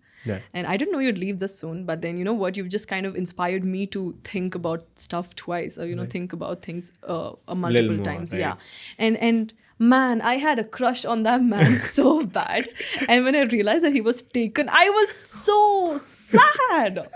And I didn't know you'd leave this soon, but then you know what, you've just kind of inspired me to think about stuff twice, or think about things multiple times. Right. And man, I had a crush on that man so bad. And when I realized that he was taken, I was so sad.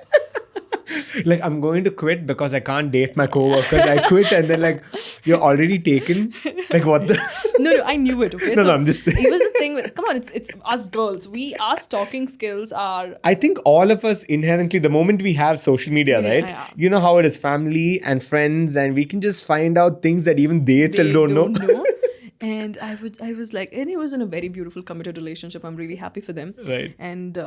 Like, I'm going to quit because I can't date my coworkers. I quit, and then like, you're already taken. Like, what the? No, I knew it. Okay, No, I'm just saying. It was a thing. Come on, it's us girls. Our stalking skills are. I think all of us inherently, the moment we have social media, right? Yeah. You know how it is, family and friends, and we can just find out things that even they itself don't know. And I was like, and he was in a very beautiful, committed relationship. I'm really happy for them. Right. And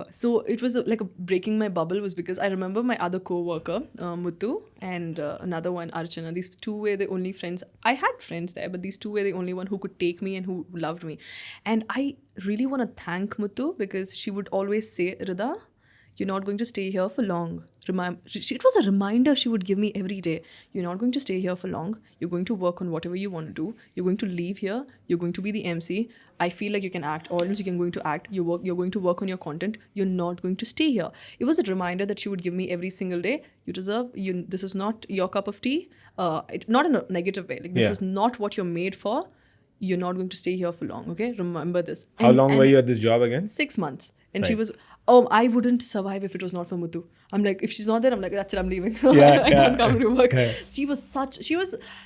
so it was like breaking my bubble was because I remember my other co-worker, Muthu, and another one, Archana. These two were the only friends. I had friends there, but these two were the only one who could take me and who loved me. And I really want to thank Muthu, because she would always say, Rida, you're not going to stay here for long. It was a reminder she would give me every day. You're not going to stay here for long. You're going to work on whatever you want to do. You're going to leave here. You're going to be the MC. I feel like you can act, or else you're going to act. You're going to work on your content. You're not going to stay here. It was a reminder that she would give me every single day. This is not your cup of tea. Not in a negative way. Like, this is not what you're made for. You're not going to stay here for long. Okay, remember this. How long were you at this job again? 6 months. And she was, Oh, I wouldn't survive if it was not for Muthu. I'm like, if she's not there, I'm like, that's it, I'm leaving. Yeah, I can't come to work. Yeah.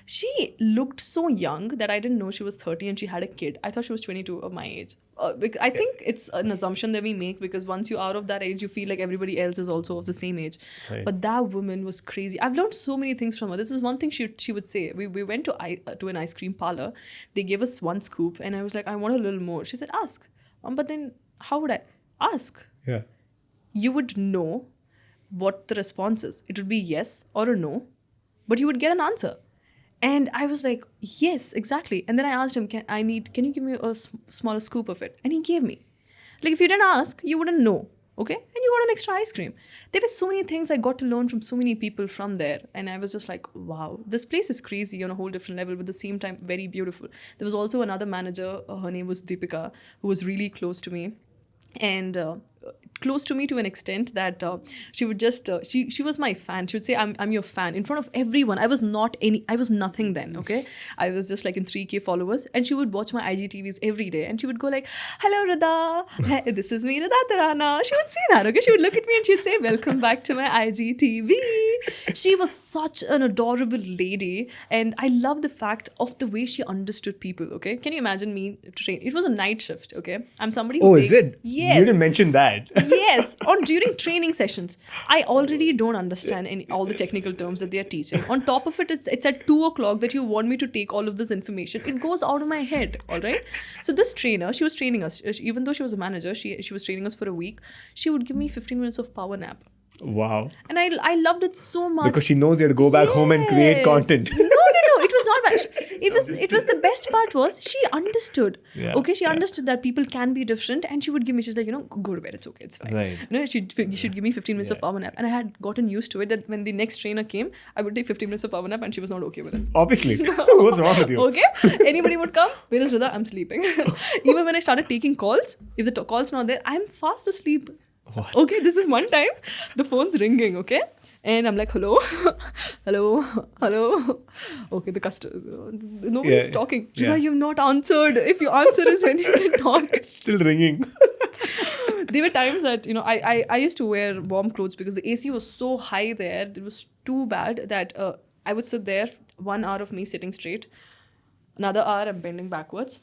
She looked so young that I didn't know she was 30 and she had a kid. I thought she was 22 of my age. I think it's an assumption that we make because once you're out of that age, you feel like everybody else is also of the same age. Right. But that woman was crazy. I've learned so many things from her. This is one thing she would say. We went to an ice cream parlor. They gave us one scoop and I was like, I want a little more. She said, ask. But then how would I ask? Yeah. You would know what the response is. It would be yes or a no, but you would get an answer. And I was like, yes, exactly. And then I asked him, can you give me a smaller scoop of it? And he gave me. Like, if you didn't ask, you wouldn't know. Okay? And you got an extra ice cream. There were so many things I got to learn from so many people from there. And I was just like, wow, this place is crazy on a whole different level, but at the same time, very beautiful. There was also another manager, her name was Deepika, who was really close to me. And close to me to an extent that she would just she was my fan. She would say, I'm your fan in front of everyone. I was nothing then. Okay, I was just like in 3K followers, and she would watch my IGTVs every day, and she would go like, hello Rida, hey, this is me, Rida Tharana. She would say that. Okay, she would look at me and she'd say, welcome back to my IGTV. She was such an adorable lady, and I love the fact of the way she understood people. Okay, can you imagine me train? It was a night shift. Okay, I'm somebody who takes, is it? Yes. You didn't mention that. Yes, during training sessions, I already don't understand all the technical terms that they are teaching. On top of it, it's at 2:00 that you want me to take all of this information. It goes out of my head, all right? So this trainer, she was training us. Even though she was a manager, she was training us for a week. She would give me 15 minutes of power nap. Wow. And I loved it so much. Because she knows you have to go back home and create content. No. It was not bad. It was the best part was she understood. Yeah, Okay, she understood that people can be different, and she would give me. She's like, go to bed. It's okay. It's fine. Right. You should give me 15 minutes of power nap, and I had gotten used to it. That when the next trainer came, I would take 15 minutes of power nap, and she was not okay with it. Obviously. What's wrong with you? Okay. Anybody would come. Where is Rida? I'm sleeping. Even when I started taking calls, if the call's not there, I'm fast asleep. What? Okay, this is one time the phone's ringing, okay? And I'm like, hello? Hello? Okay, the customer, nobody's talking. Rida, you've not answered. If you answer is when you can talk. Still ringing. There were times that, I used to wear warm clothes because the AC was so high there. It was too bad that I would sit there, 1 hour of me sitting straight, another hour I'm bending backwards.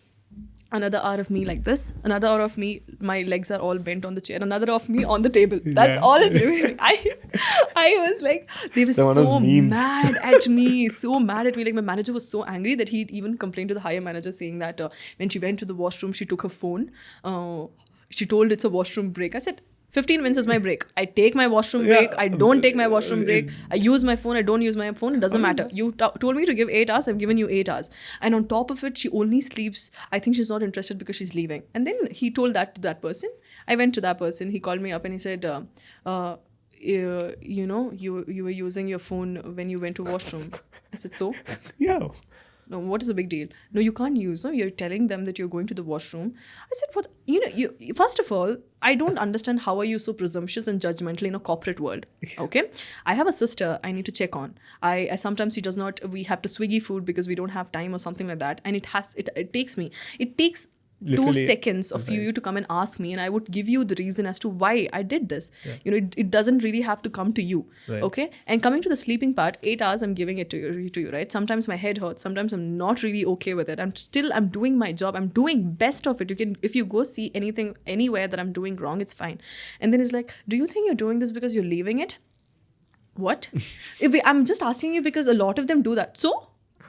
Another hour of me like this. Another hour of me, my legs are all bent on the chair. Another of me on the table. That's all it's doing. I was like, they were so mad at me. So mad at me. Like, my manager was so angry that he even complained to the higher manager saying that when she went to the washroom, she took her phone. She told it's a washroom break. I said, 15 minutes is my break. I take my washroom break. I don't take my washroom break. I use my phone. I don't use my phone. It doesn't matter. You told me to give 8 hours. I've given you 8 hours. And on top of it, she only sleeps. I think she's not interested because she's leaving. And then he told that to that person. I went to that person. He called me up and he said, you were using your phone when you went to washroom. I said, so? Yeah. No, what is the big deal? No, you can't use. No, you're telling them that you're going to the washroom. I said, what? You first of all, I don't understand how are you so presumptuous and judgmental in a corporate world. Okay, I have a sister I need to check on. I sometimes she does not. We have to Swiggy food because we don't have time or something like that, and it takes Literally, 2 seconds of you to come and ask me, and I would give you the reason as to why I did this. Yeah. It doesn't really have to come to you. Right. Okay. And coming to the sleeping part, 8 hours I'm giving it to you, right? Sometimes my head hurts. Sometimes I'm not really okay with it. I'm doing my job. I'm doing best of it. If you go see anything anywhere that I'm doing wrong, it's fine. And then it's like, do you think you're doing this because you're leaving it? What? I'm just asking you because a lot of them do that. So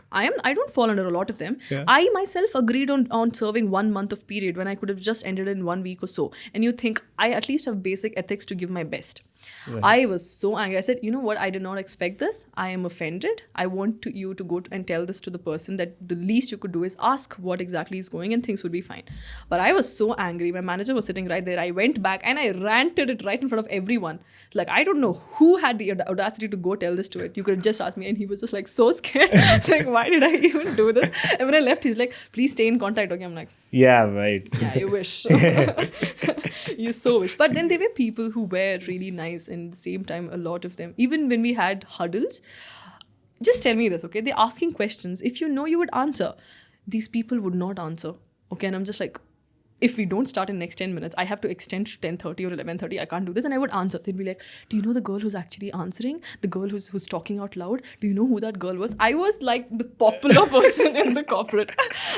I don't fall under a lot of them. Yeah. I myself agreed on serving 1 month of period when I could have just ended in 1 week or so. And you think I at least have basic ethics to give my best. Right. I was so angry. I said, you know what? I did not expect this. I am offended. I want you to go and tell this to the person that the least you could do is ask what exactly is going and things would be fine. But I was so angry. My manager was sitting right there. I went back and I ranted it right in front of everyone. Like, I don't know who had the audacity to go tell this to it. You could have just asked me. And he was just like so scared. Like, why did I even do this? And when I left, he's like, please stay in contact. Okay, I'm like, yeah, right. Yeah, you wish. You so wish. But then there were people who were really nice, and at the same time, a lot of them, even when we had huddles, just tell me this, okay? They're asking questions. If you know, you would answer. These people would not answer. Okay, and I'm just like, if we don't start in next 10 minutes, I have to extend to 10:30 or 11:30. I can't do this. And I would answer. They'd be like, do you know the girl who's actually answering? The girl who's talking out loud? Do you know who that girl was? I was like the popular person in the corporate.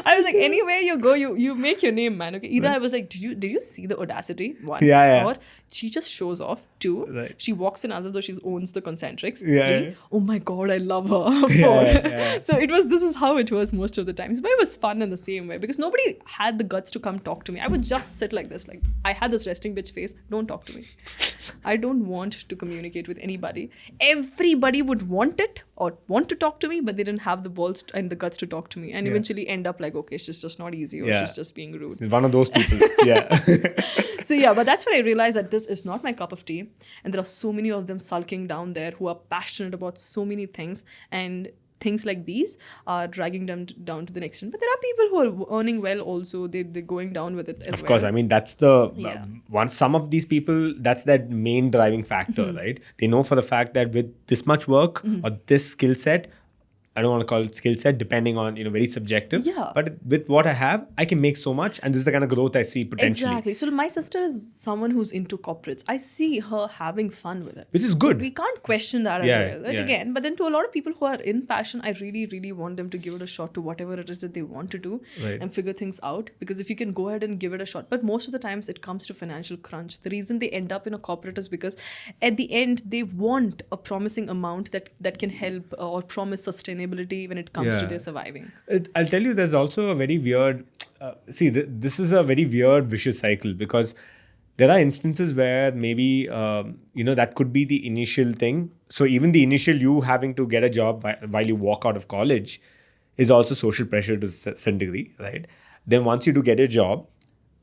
I was like, anywhere you go, you make your name, man. Okay. Either I was like, did you see the audacity? One. Yeah. Or she just shows off. Two. Right. She walks in as if though she owns the concentrics. Yeah. Three. Oh my God, I love her. Yeah. So this is how it was most of the times. But it was fun in the same way because nobody had the guts to come talk to me. I would just sit like this. Like I had this resting bitch face. Don't talk to me. I don't want to communicate with anybody. Everybody would want it or want to talk to me, but they didn't have the balls and the guts to talk to me. And eventually end up like, okay, she's just not easy or she's just being rude. One of those people. Yeah. So yeah, but that's when I realized that this is not my cup of tea. And there are so many of them sulking down there who are passionate about so many things. And things like these are dragging them down to the next end. But there are people who are earning well also. They're going down with it as well. Of course. I mean, that's the some of these people, that's that main driving factor, right? They know for the fact that with this much work or this skill set, I don't want to call it skill set, depending on, very subjective. Yeah. But with what I have, I can make so much. And this is the kind of growth I see potentially. Exactly. So my sister is someone who's into corporates. I see her having fun with it. Which is good. So we can't question that as well. Right? Again, but then to a lot of people who are in passion, I really, really want them to give it a shot to whatever it is that they want to do and figure things out. Because if you can go ahead and give it a shot, but most of the times it comes to financial crunch. The reason they end up in a corporate is because at the end, they want a promising amount that can help or promise sustainability when it comes to their surviving. I'll tell you, there's also a very weird... this is a very weird vicious cycle because there are instances where maybe, that could be the initial thing. So even the initial you having to get a job while you walk out of college is also social pressure to a certain degree, right? Then once you do get a job,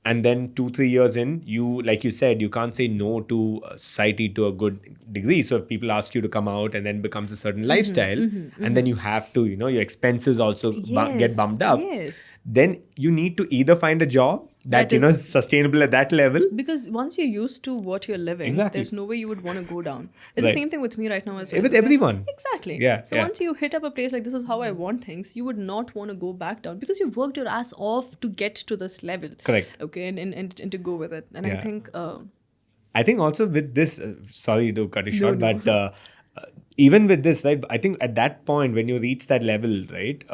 and then 2-3 years in, you, like you said, you can't say no to society to a good degree. So if people ask you to come out and then becomes a certain lifestyle, and then you have to, your expenses also get bumped up. Yes. Then you need to either find a job that is sustainable at that level. Because once you're used to what you're living, there's no way you would want to go down. It's the same thing with me right now as well. With everyone. Exactly. Yeah. So once you hit up a place like this is how I want things, you would not want to go back down because you've worked your ass off to get to this level. Correct. Okay, and to go with it. And I think... I think also with this, sorry to cut you short, but even with this, right, I think at that point when you reach that level, right,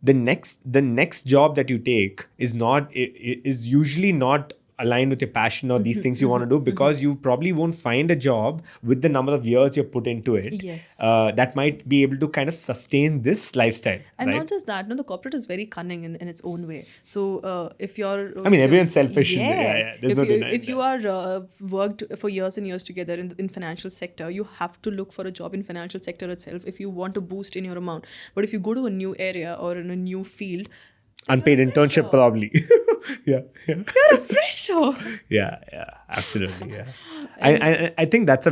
the next job that you take is usually not aligned with your passion or these things you want to do because you probably won't find a job with the number of years you put into it. Yes. That might be able to kind of sustain this lifestyle. And right? not just that, no, the corporate is very cunning in its own way. So if you're... everyone's selfish. Yes. There's no denying if you are worked for years and years together in financial sector, you have to look for a job in financial sector itself if you want to boost in your amount. But if you go to a new area or in a new field... Unpaid internship probably. Yeah. You're a fresher. Yeah, absolutely. Yeah. I think it's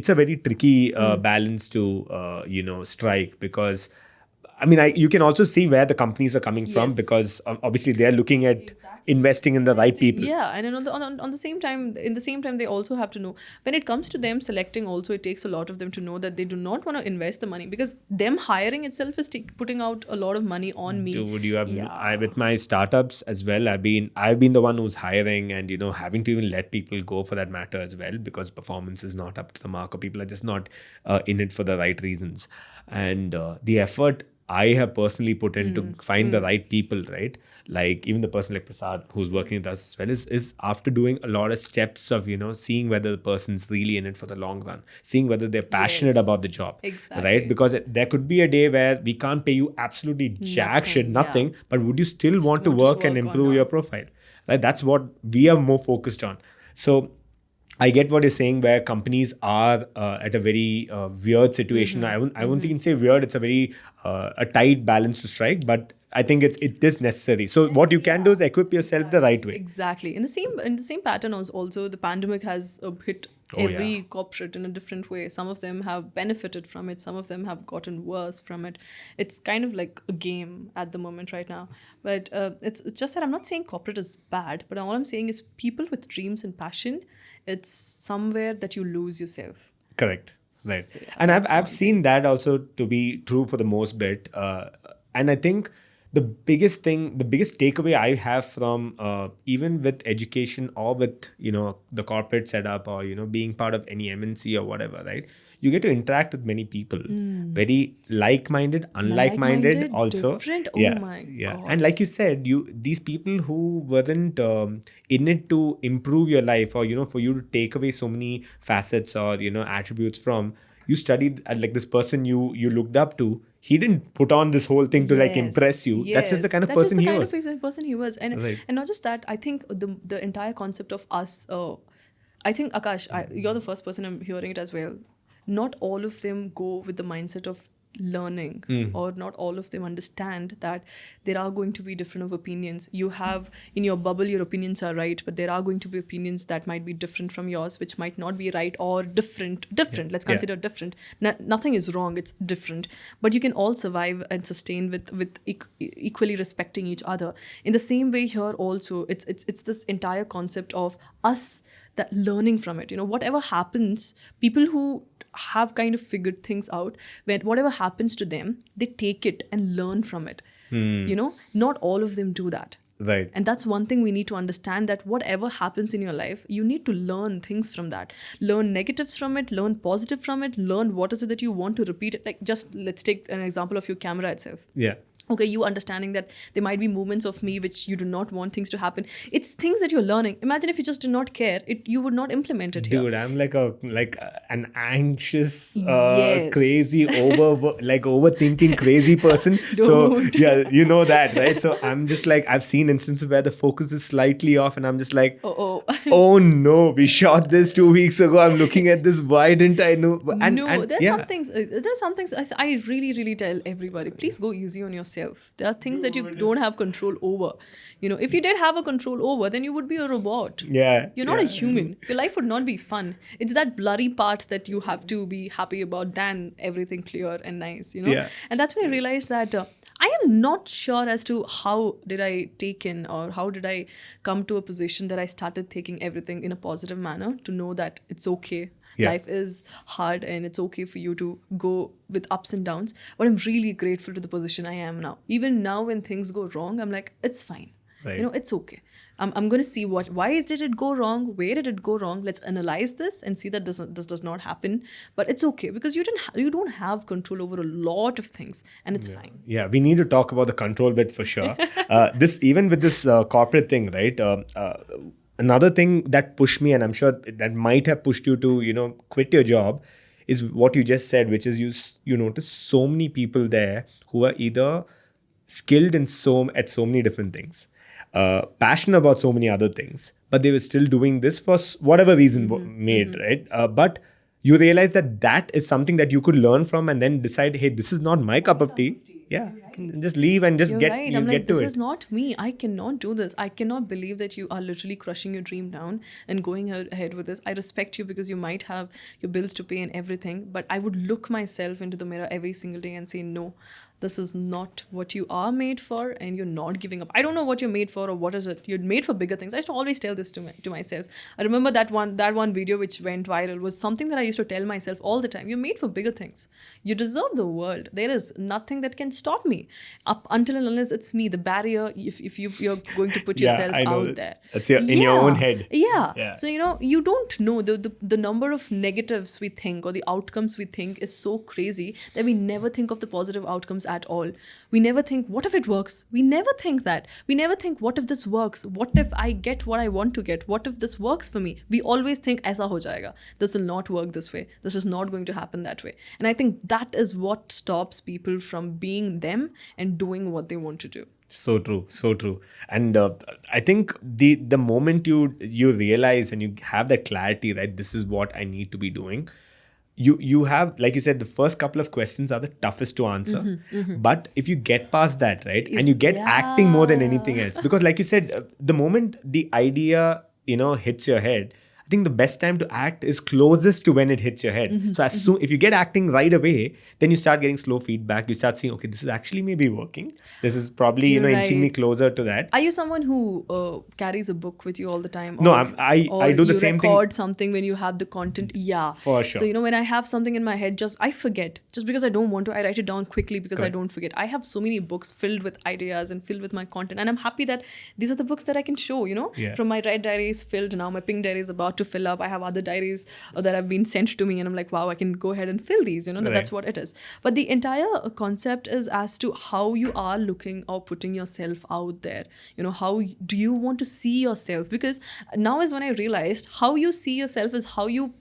a very tricky balance to strike because you can also see where the companies are coming from because obviously they're looking at investing in the right people. Yeah, and on the same time, they also have to know when it comes to them selecting. Also, it takes a lot of them to know that they do not want to invest the money because them hiring itself is putting out a lot of money on me. Dude, you have with my startups as well. I've been the one who's hiring and having to even let people go for that matter as well because performance is not up to the mark or people are just not in it for the right reasons. And the effort I have personally put in to find the right people, right? Like even the person like Prasad who's working with us as well is after doing a lot of steps of, seeing whether the person's really in it for the long run, seeing whether they're passionate about the job, right? Because there could be a day where we can't pay you absolutely jack shit, nothing, but would you still want to work and improve your profile? Right? That's what we are more focused on. So I get what you're saying where companies are at a very weird situation. I won't even say weird. It's a very a tight balance to strike, but I think it is necessary. So what you can do is equip yourself the right way. Exactly. In the same pattern also the pandemic has hit every corporate in a different way. Some of them have benefited from it. Some of them have gotten worse from it. It's kind of like a game at the moment right now. But it's just that I'm not saying corporate is bad, but all I'm saying is people with dreams and passion, it's somewhere that you lose yourself. Correct. Right. So, and I've seen that also to be true for the most bit. And I think the biggest takeaway I have from even with education or with the corporate setup or being part of any MNC or whatever, right? You get to interact with many people, very like-minded, unlike-minded, also. different. Yeah, Oh my God. and like you said, these people who weren't in it to improve your life or for you to take away so many facets or attributes from. You studied like this person you looked up to. He didn't put on this whole thing to like impress you. That's just the kind of That's just person the he kind was. of person he was. And Right. and not just that, I think the entire concept of us, I think, Akash, you're the first person I'm hearing it as well. Not all of them go with the mindset of learning, or not all of them understand that there are going to be different of opinions. You have in your bubble, your opinions are right, but there are going to be opinions that might be different from yours, which might not be right or different. Let's consider different. Nothing is wrong, it's different, but you can all survive and sustain with equally respecting each other. In the same way here also, it's this entire concept of us, that learning from it. Whatever happens, people who have kind of figured things out, when whatever happens to them, they take it and learn from it. Not all of them do that. Right. And that's one thing we need to understand, that whatever happens in your life, you need to learn things from that. Learn negatives from it, learn positive from it, learn what is it that you want to repeat it. Like, just let's take an example of your camera itself. Yeah. Okay, you understanding that there might be movements of me which you do not want things to happen. It's things that you're learning. Imagine if you just did not care, you would not implement it here. Dude, I'm like an anxious, Yes. crazy, overthinking crazy person. So yeah, you know that, right? So I'm just like, I've seen instances where the focus is slightly off, and I'm just like, oh no, we shot this 2 weeks ago. I'm looking at this. Why didn't I know? There's some things I really, really tell everybody, please go easy on yourself. There are things that you don't have control over. If you did have a control over, then you would be a robot. Yeah. You're not a human. Your life would not be fun. It's that blurry part that you have to be happy about than everything clear and nice, Yeah. And that's when I realized that I am not sure as to how did I take in, or how did I come to a position that I started taking everything in a positive manner, to know that it's okay. Yeah. Life is hard and it's okay for you to go with ups and downs. But I'm really grateful to the position I am now. Even now when things go wrong, I'm like, it's fine. Right. It's okay. I'm going to see why did it go wrong? Where did it go wrong? Let's analyze this and see that this does not happen. But it's okay, because you don't have control over a lot of things, and it's fine. Yeah, we need to talk about the control bit for sure. Even with this corporate thing, right? Another thing that pushed me, and I'm sure that might have pushed you to, quit your job, is what you just said, which is you notice so many people there who are either skilled at so many different things, passionate about so many other things, but they were still doing this for whatever reason right? But you realize that is something that you could learn from, and then decide, hey, this is not my cup of tea. Yeah, just leave and just You're get right. you I'm get like, to this it. is not me. I cannot do this. I cannot believe that you are literally crushing your dream down and going ahead with this. I respect you because you might have your bills to pay and everything, but I would look myself into the mirror every single day and say, no, this is not what you are made for, and you're not giving up. I don't know what you're made for, or what is it. You're made for bigger things. I used to always tell this to myself. I remember that one video which went viral was something that I used to tell myself all the time. You're made for bigger things. You deserve the world. There is nothing that can stop me. Up until and unless it's me, the barrier, if you're going to put yourself I know out that. there. That's in your own head. Yeah. So, you don't know the number of negatives we think, or the outcomes we think, is so crazy that we never think of the positive outcomes at all. We never think, what if it works? We never think that. We never think, what if this works? What if I get what I want to get? What if this works for me? We always think, aisa ho jayega. This will not work this way. This is not going to happen that way. And I think that is what stops people from being them and doing what they want to do. So true. And I think the moment you realize and you have that clarity, right, this is what I need to be doing, you have, like you said, the first couple of questions are the toughest to answer. But if you get past that, right, and you get acting more than anything else, because like you said, the moment the idea hits your head, I I think the best time to act is closest to when it hits your head. So as soon, if you get acting right away, then you start getting slow feedback. You start seeing, okay, this is actually maybe working. This is probably, You're inching me right. closer to that. Are you someone who carries a book with you all the time? No, or, I do the same thing. You record something when you have the content? Yeah. For sure. So, when I have something in my head, I forget. Just because I don't want to, I write it down quickly because I Correct. don't forget. I have so many books filled with ideas and filled with my content. And I'm happy that these are the books that I can show, Yeah. From my red diary is filled now. My pink diary is about to fill up. I have other diaries that have been sent to me. And I'm like, wow, I can go ahead and fill these, Right. That's what it is. But the entire concept is as to how you are looking or putting yourself out there. How do you want to see yourself? Because now is when I realized how you see yourself is how you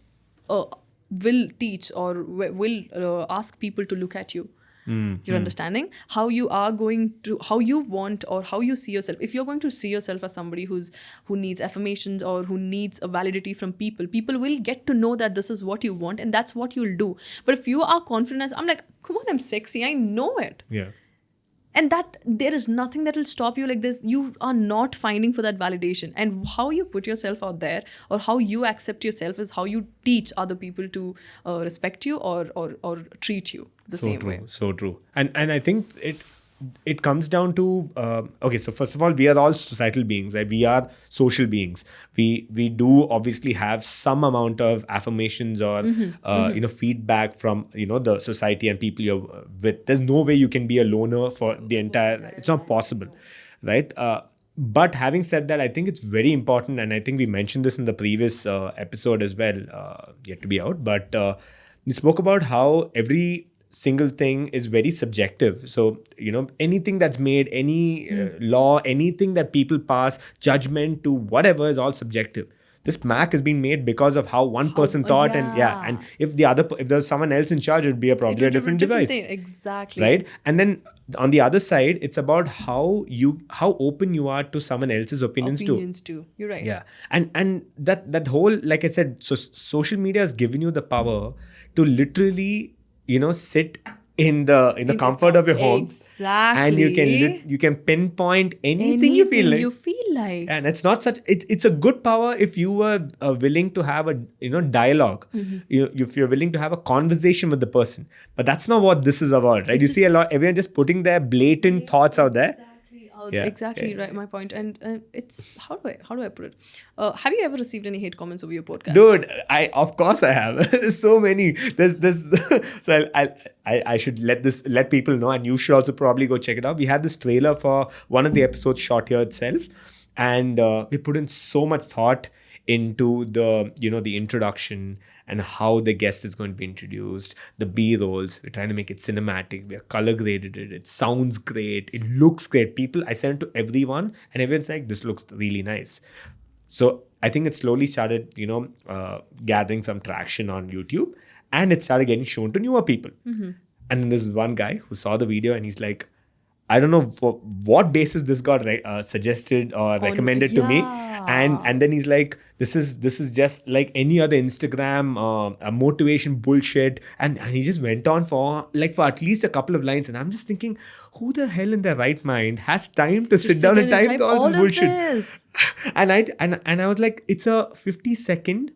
will teach or will ask people to look at you. You're understanding how you are going to, how you want or how you see yourself. If you're going to see yourself as somebody who needs affirmations or who needs a validity from people will get to know that this is what you want and that's what you'll do. But if you are confident, I'm like, come on, I'm sexy, I know it. Yeah. And that there is nothing that will stop you like this. You are not finding for that validation. And how you put yourself out there or how you accept yourself is how you teach other people to respect you or treat you the same way. So true. And I think it comes down to okay, so first of all, we are all societal beings, right? We are social beings. We do obviously have some amount of affirmations or feedback from the society and people you're with. There's no way you can be a loner for the entire, it's not possible, right? But having said that, I think it's very important, and I think we mentioned this in the previous episode as well, yet to be out, but we spoke about how every single thing is very subjective. So, anything that's made, any law, anything that people pass, judgment to whatever is all subjective. This Mac has been made because of how one person thought, and if there's someone else in charge, it would be probably a different device. Thing. Exactly. Right? And then on the other side, it's about how open you are to someone else's opinions too. You're right. Yeah. And that whole, like I said, so social media has given you the power to literally sit in the comfort of your home. Exactly. And you can pinpoint anything you feel like. And it's not it's a good power if you were willing to have a dialogue. If you're willing to have a conversation with the person. But that's not what this is about, right? You see everyone just putting their blatant thoughts out there. Exactly. Right, my point. And it's how do I put it? Have you ever received any hate comments over your podcast? Dude, of course I have. There's so many. There's so I should let people know, and you should also probably go check it out. We had this trailer for one of the episodes shot here itself, and we put in so much thought into the introduction and how the guest is going to be introduced, the B-rolls. We're trying to make it cinematic. We are color graded it. It sounds great. It looks great. I sent it to everyone, and everyone's like, this looks really nice. So I think it slowly started, gathering some traction on YouTube, and it started getting shown to newer people. And then there's one guy who saw the video, and he's like, I don't know for what basis this got suggested or recommended to me. And then he's like, this is just like any other Instagram motivation bullshit. And he just went on for at least a couple of lines. And I'm just thinking, who the hell in their right mind has time to sit down and type all this bullshit? And I was like, it's a 50 second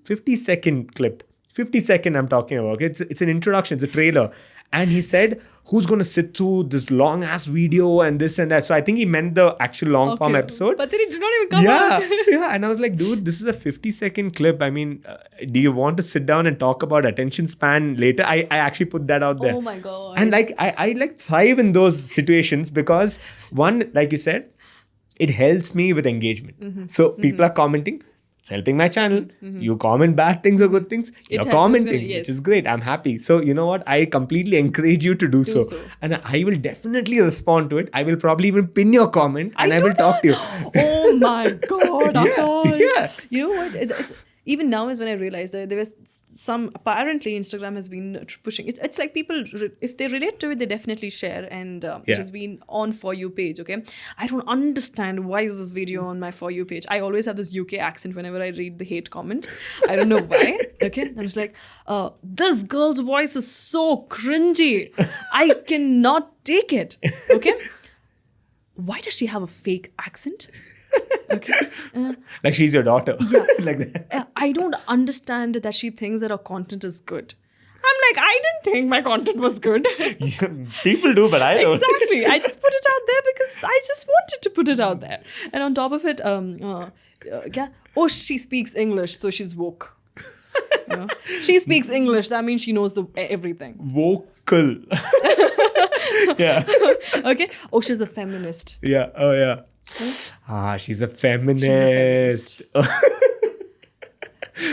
clip. 50 second I'm talking about. Okay? It's an introduction, it's a trailer. And he said, who's going to sit through this long ass video and this and that? So I think he meant the actual long form episode. But then it did not even come out. Yeah. And I was like, dude, this is a 50-second clip. I mean, do you want to sit down and talk about attention span later? I actually put that out there. Oh my God. And I thrive in those situations because one, like you said, it helps me with engagement. So people are commenting. It's helping my channel. You comment bad things or good things. You're commenting, which is great. I'm happy. So you know what? I completely encourage you to do so. And I will definitely respond to it. I will probably even pin your comment and I will talk to you. Oh my God, Akash. Yeah. You know what? It's even now is when I realized that there was some, apparently Instagram has been pushing. It's like people, if they relate to it, they definitely share. And it has been on For You page, okay? I don't understand why is this video on my For You page. I always have this UK accent whenever I read the hate comment. I don't know why, okay? I'm just like, this girl's voice is so cringy. I cannot take it, okay? Why does she have a fake accent? Okay. Like she's your daughter. Yeah. Like that. I don't understand that she thinks that her content is good. I'm like, I didn't think my content was good. People do, but I don't. Exactly. I just put it out there because I just wanted to put it out there. And on top of it, yeah. Oh, she speaks English, so she's woke. You know? She speaks English, that means she knows everything. Vocal. Yeah. Okay. Oh, she's a feminist. Yeah. Oh, yeah. She's a feminist.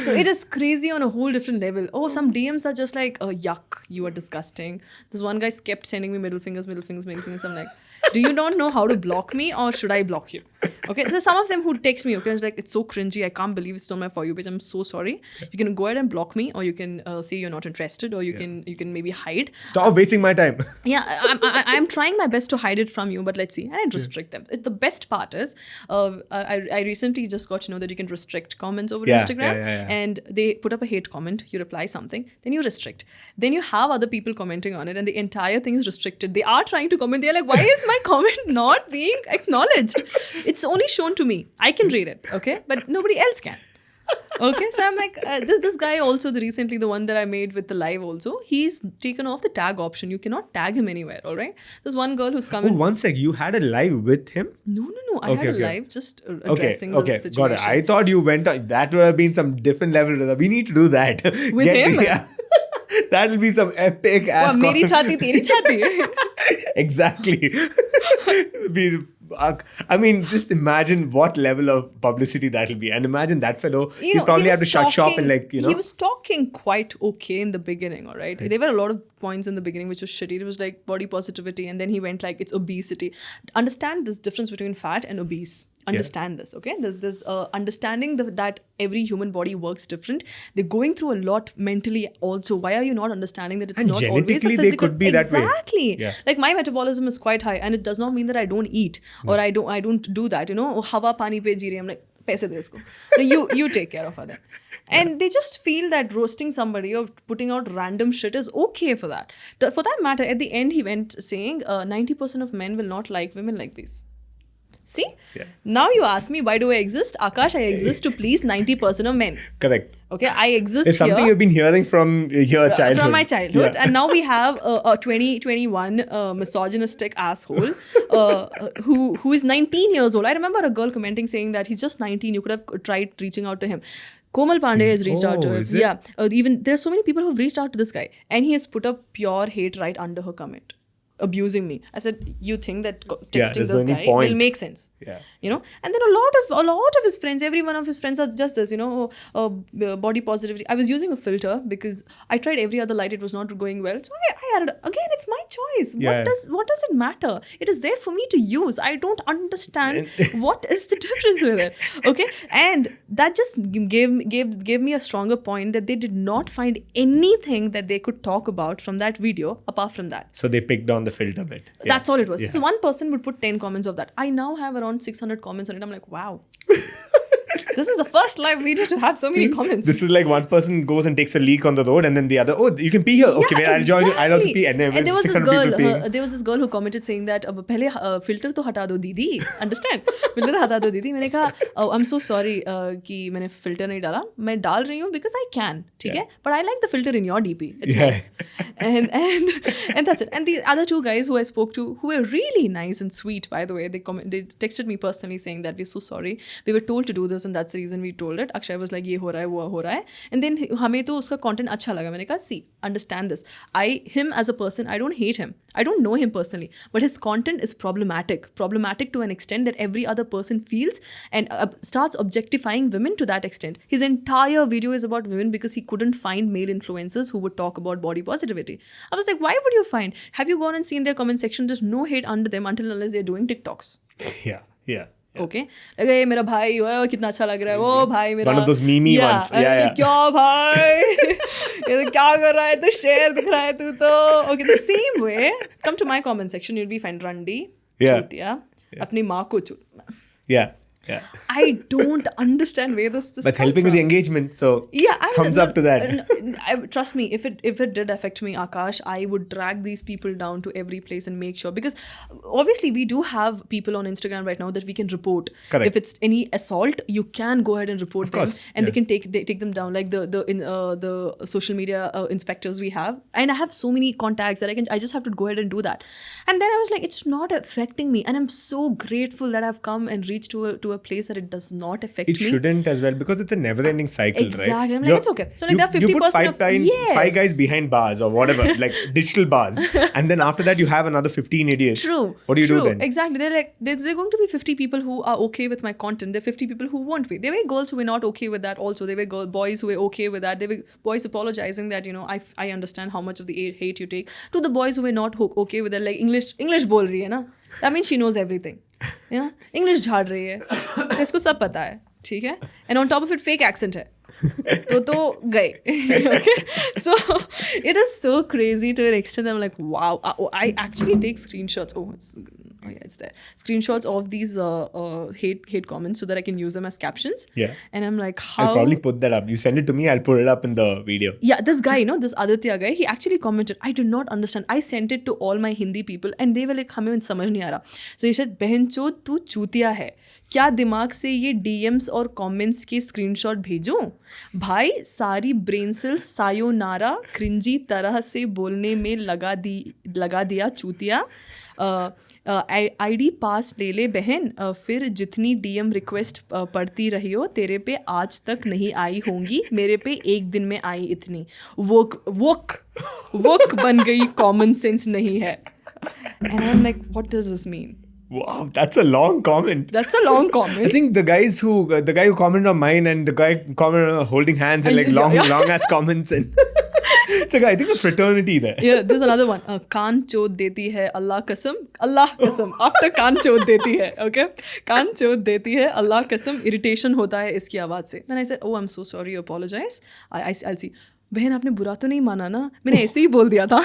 So it is crazy on a whole different level. Oh, some DMs are just like, oh, yuck, you are disgusting. This one guy kept sending me middle fingers. I'm like, do you not know how to block me or should I block you? Okay, there's some of them who text me, okay, it's like, it's so cringy, I can't believe it's on my For You page, I'm so sorry. You can go ahead and block me, or you can say you're not interested, or you can maybe hide. Stop wasting my time. Yeah, I'm trying my best to hide it from you, but let's see. And I restrict them. The best part is, I recently just got to know that you can restrict comments over Instagram. And they put up a hate comment, you reply something, then you restrict. Then you have other people commenting on it, and the entire thing is restricted. They are trying to comment. They're like, why is my comment not being acknowledged? It's only shown to me. I can read it, okay? But nobody else can. Okay, so I'm like, this guy also, the one that I made with the live also, he's taken off the tag option. You cannot tag him anywhere, all right? There's one girl who's come in. One sec, you had a live with him? No. I had a live just addressing the situation. Got it. I thought you went on, that would have been some different level. We need to do that. With him? Yeah. That'll be some epic ass. Meri chhati, teri chhati. Exactly. I mean, just imagine what level of publicity that'll be. And imagine that fellow, he's probably had to shut shop and He was talking quite okay in the beginning, all right? There were a lot of points in the beginning which was shitty. It was like body positivity, and then he went like, it's obesity. Understand this difference between fat and obese. Understand this, okay? There's understanding that every human body works different. They're going through a lot mentally also. Why are you not understanding that it's and not always a physical... they could be that way. Exactly. Yeah. Like my metabolism is quite high, and it does not mean that I don't eat or I don't do that. You know, hawa pani pe ji rahi, I'm like, paise de isko. You take care of her then. And they just feel that roasting somebody or putting out random shit is okay for that. For that matter, at the end, he went saying 90% of men will not like women like this. See? Yeah. Now you ask me, why do I exist? Akash, I exist to please 90% of men. Correct. Okay, I exist it's something you've been hearing from your childhood. From my childhood. Yeah. And now we have a 2021 misogynistic asshole who is 19 years old. I remember a girl commenting saying that he's just 19. You could have tried reaching out to him. Komal Pandey has reached out to him. Yeah. Even there are so many people who've reached out to this guy. And he has put up pure hate right under her comment. Abusing me. I said, you think that texting this guy will make sense? Yeah. You know, and then a lot of his friends, every one of his friends are just this, you know, body positivity. I was using a filter because I tried every other light, it was not going well. So I added, again, it's my choice. Yeah. What does it matter? It is there for me to use. I don't understand what is the difference with it. Okay, and that just gave me a stronger point that they did not find anything that they could talk about from that video apart from that. So they picked on the filter bit. Yeah. That's all it was. Yeah. So one person would put 10 comments of that. I now have around 600 comments on it. I'm like, wow. This is the first live video to have so many comments. This is like one person goes and takes a leak on the road, and then the other, oh, you can pee here. Okay, yeah, I'll join you. I'll also pee. And then there was this girl who commented saying that pehle filter to hata do didi. Understand? Filter to hata do didi. मैंने कहा, oh, I'm so sorry कि मैंने filter नहीं डाला. मैं डाल रही हूँ because I can. ठीक है? But I like the filter in your DP. It's nice. And that's it. And the other two guys who I spoke to, who were really nice and sweet, by the way, they texted me personally saying that we're so sorry. We were told to do this, and that's the reason we told it. Akshay was like, ये हो रहा है, वो हो रहा है. And then हमें तो उसका content अच्छा लगा. मैंने कहा, see, understand this. Him as a person, I don't hate him. I don't know him personally, but his content is problematic to an extent that every other person feels and starts objectifying women to that extent. His entire video is about women because he couldn't find male influencers who would talk about body positivity. I was like, why would you find? Have you gone and seen their comment section? There's no hate under them unless they're doing TikToks. Yeah. Okay. Like, मेरा भाई वो कितना अच्छा लग रहा है वो भाई मेरा. One of those meme ones. Yeah. क्या भाई? ये तो क्या कर रहा है? तो share दिख रहा है तू तो. Okay, the same way. Come to my comment section. You'll be fine. Randi. Yeah. Chutiya. अपनी माँ को चूत. Yeah. Yeah. I don't understand where this But come helping with from. the engagement, so Yeah, I mean, thumbs up to that. Trust me, if it did affect me, Akash, I would drag these people down to every place and make sure, because obviously we do have people on Instagram right now that we can report. Correct. If it's any assault, you can go ahead and report Of course, them, and yeah. they take them down, like the social media inspectors we have. And I have so many contacts that I just have to go ahead and do that. And then I was like, it's not affecting me, and I'm so grateful that I've come and reached to a place that it does not affect It me. shouldn't as well, because it's a never-ending cycle, right? Exactly. I'm like, it's okay. So like that 50% you put of five guys behind bars or whatever, like digital bars, and then after that you have another 15 idiots. True. What do you do then? Exactly. They're like, there's going to be 50 people who are okay with my content. There are 50 people who won't be. There were girls who were not okay with that also. There were boys who were okay with that. There were boys apologizing that, I understand how much of the hate you take. To the boys who were not okay with that, like English bol rahi hai na. That means she knows everything. Yeah? English झाड़ रही है. तो इसको सब पता है. ठीक है? And on top of it, fake accent है. तो गए. Okay? So it is so crazy to an extent that I'm like, wow. I actually take screenshots. It's there. Screenshots of these hate comments so that I can use them as captions. Yeah. And I'm like, how? I'll probably put that up. You send it to me, I'll put it up in the video. Yeah, this guy, this Aditya guy, he actually commented, I did not understand. I sent it to all my Hindi people and they were like, हमें समझ नहीं आ रहा. So he said, बहनचोद तू चूतिया है. क्या दिमाग से ये DMs और कमेंट्स के स्क्रीनशॉट भेजूं? भाई सारी ब्रेन सेल्स सायोनारा क्रिंजी तरह से बोलने में लगा दिया चूतिया. आईडी पास ले ले बहन, फिर जितनी DM रिक्वेस्ट पढ़ती रही हो तेरे पे आज तक नहीं आई होंगी, मेरे पे एक दिन में आई इतनी. वोक बन गई, कॉमन सेंस नहीं है. And I'm like, what does this mean? Wow, that's a long comment. That's a long comment. I think the guy who commented on mine and the guy commented on holding hands and like long ass comments and it's like, I think a fraternity there. Yeah, there's another one. कान चोद देती है अल्लाह कसम. After कान चोद देती है, okay? कान चोद देती है अल्लाह कसम. Irritation होता है इसकी आवाज़ से. Then I said, oh, I'm so sorry, you apologize. I'll see. बहन आपने बुरा तो नहीं माना ना? मैंने ऐसे ही बोल दिया था.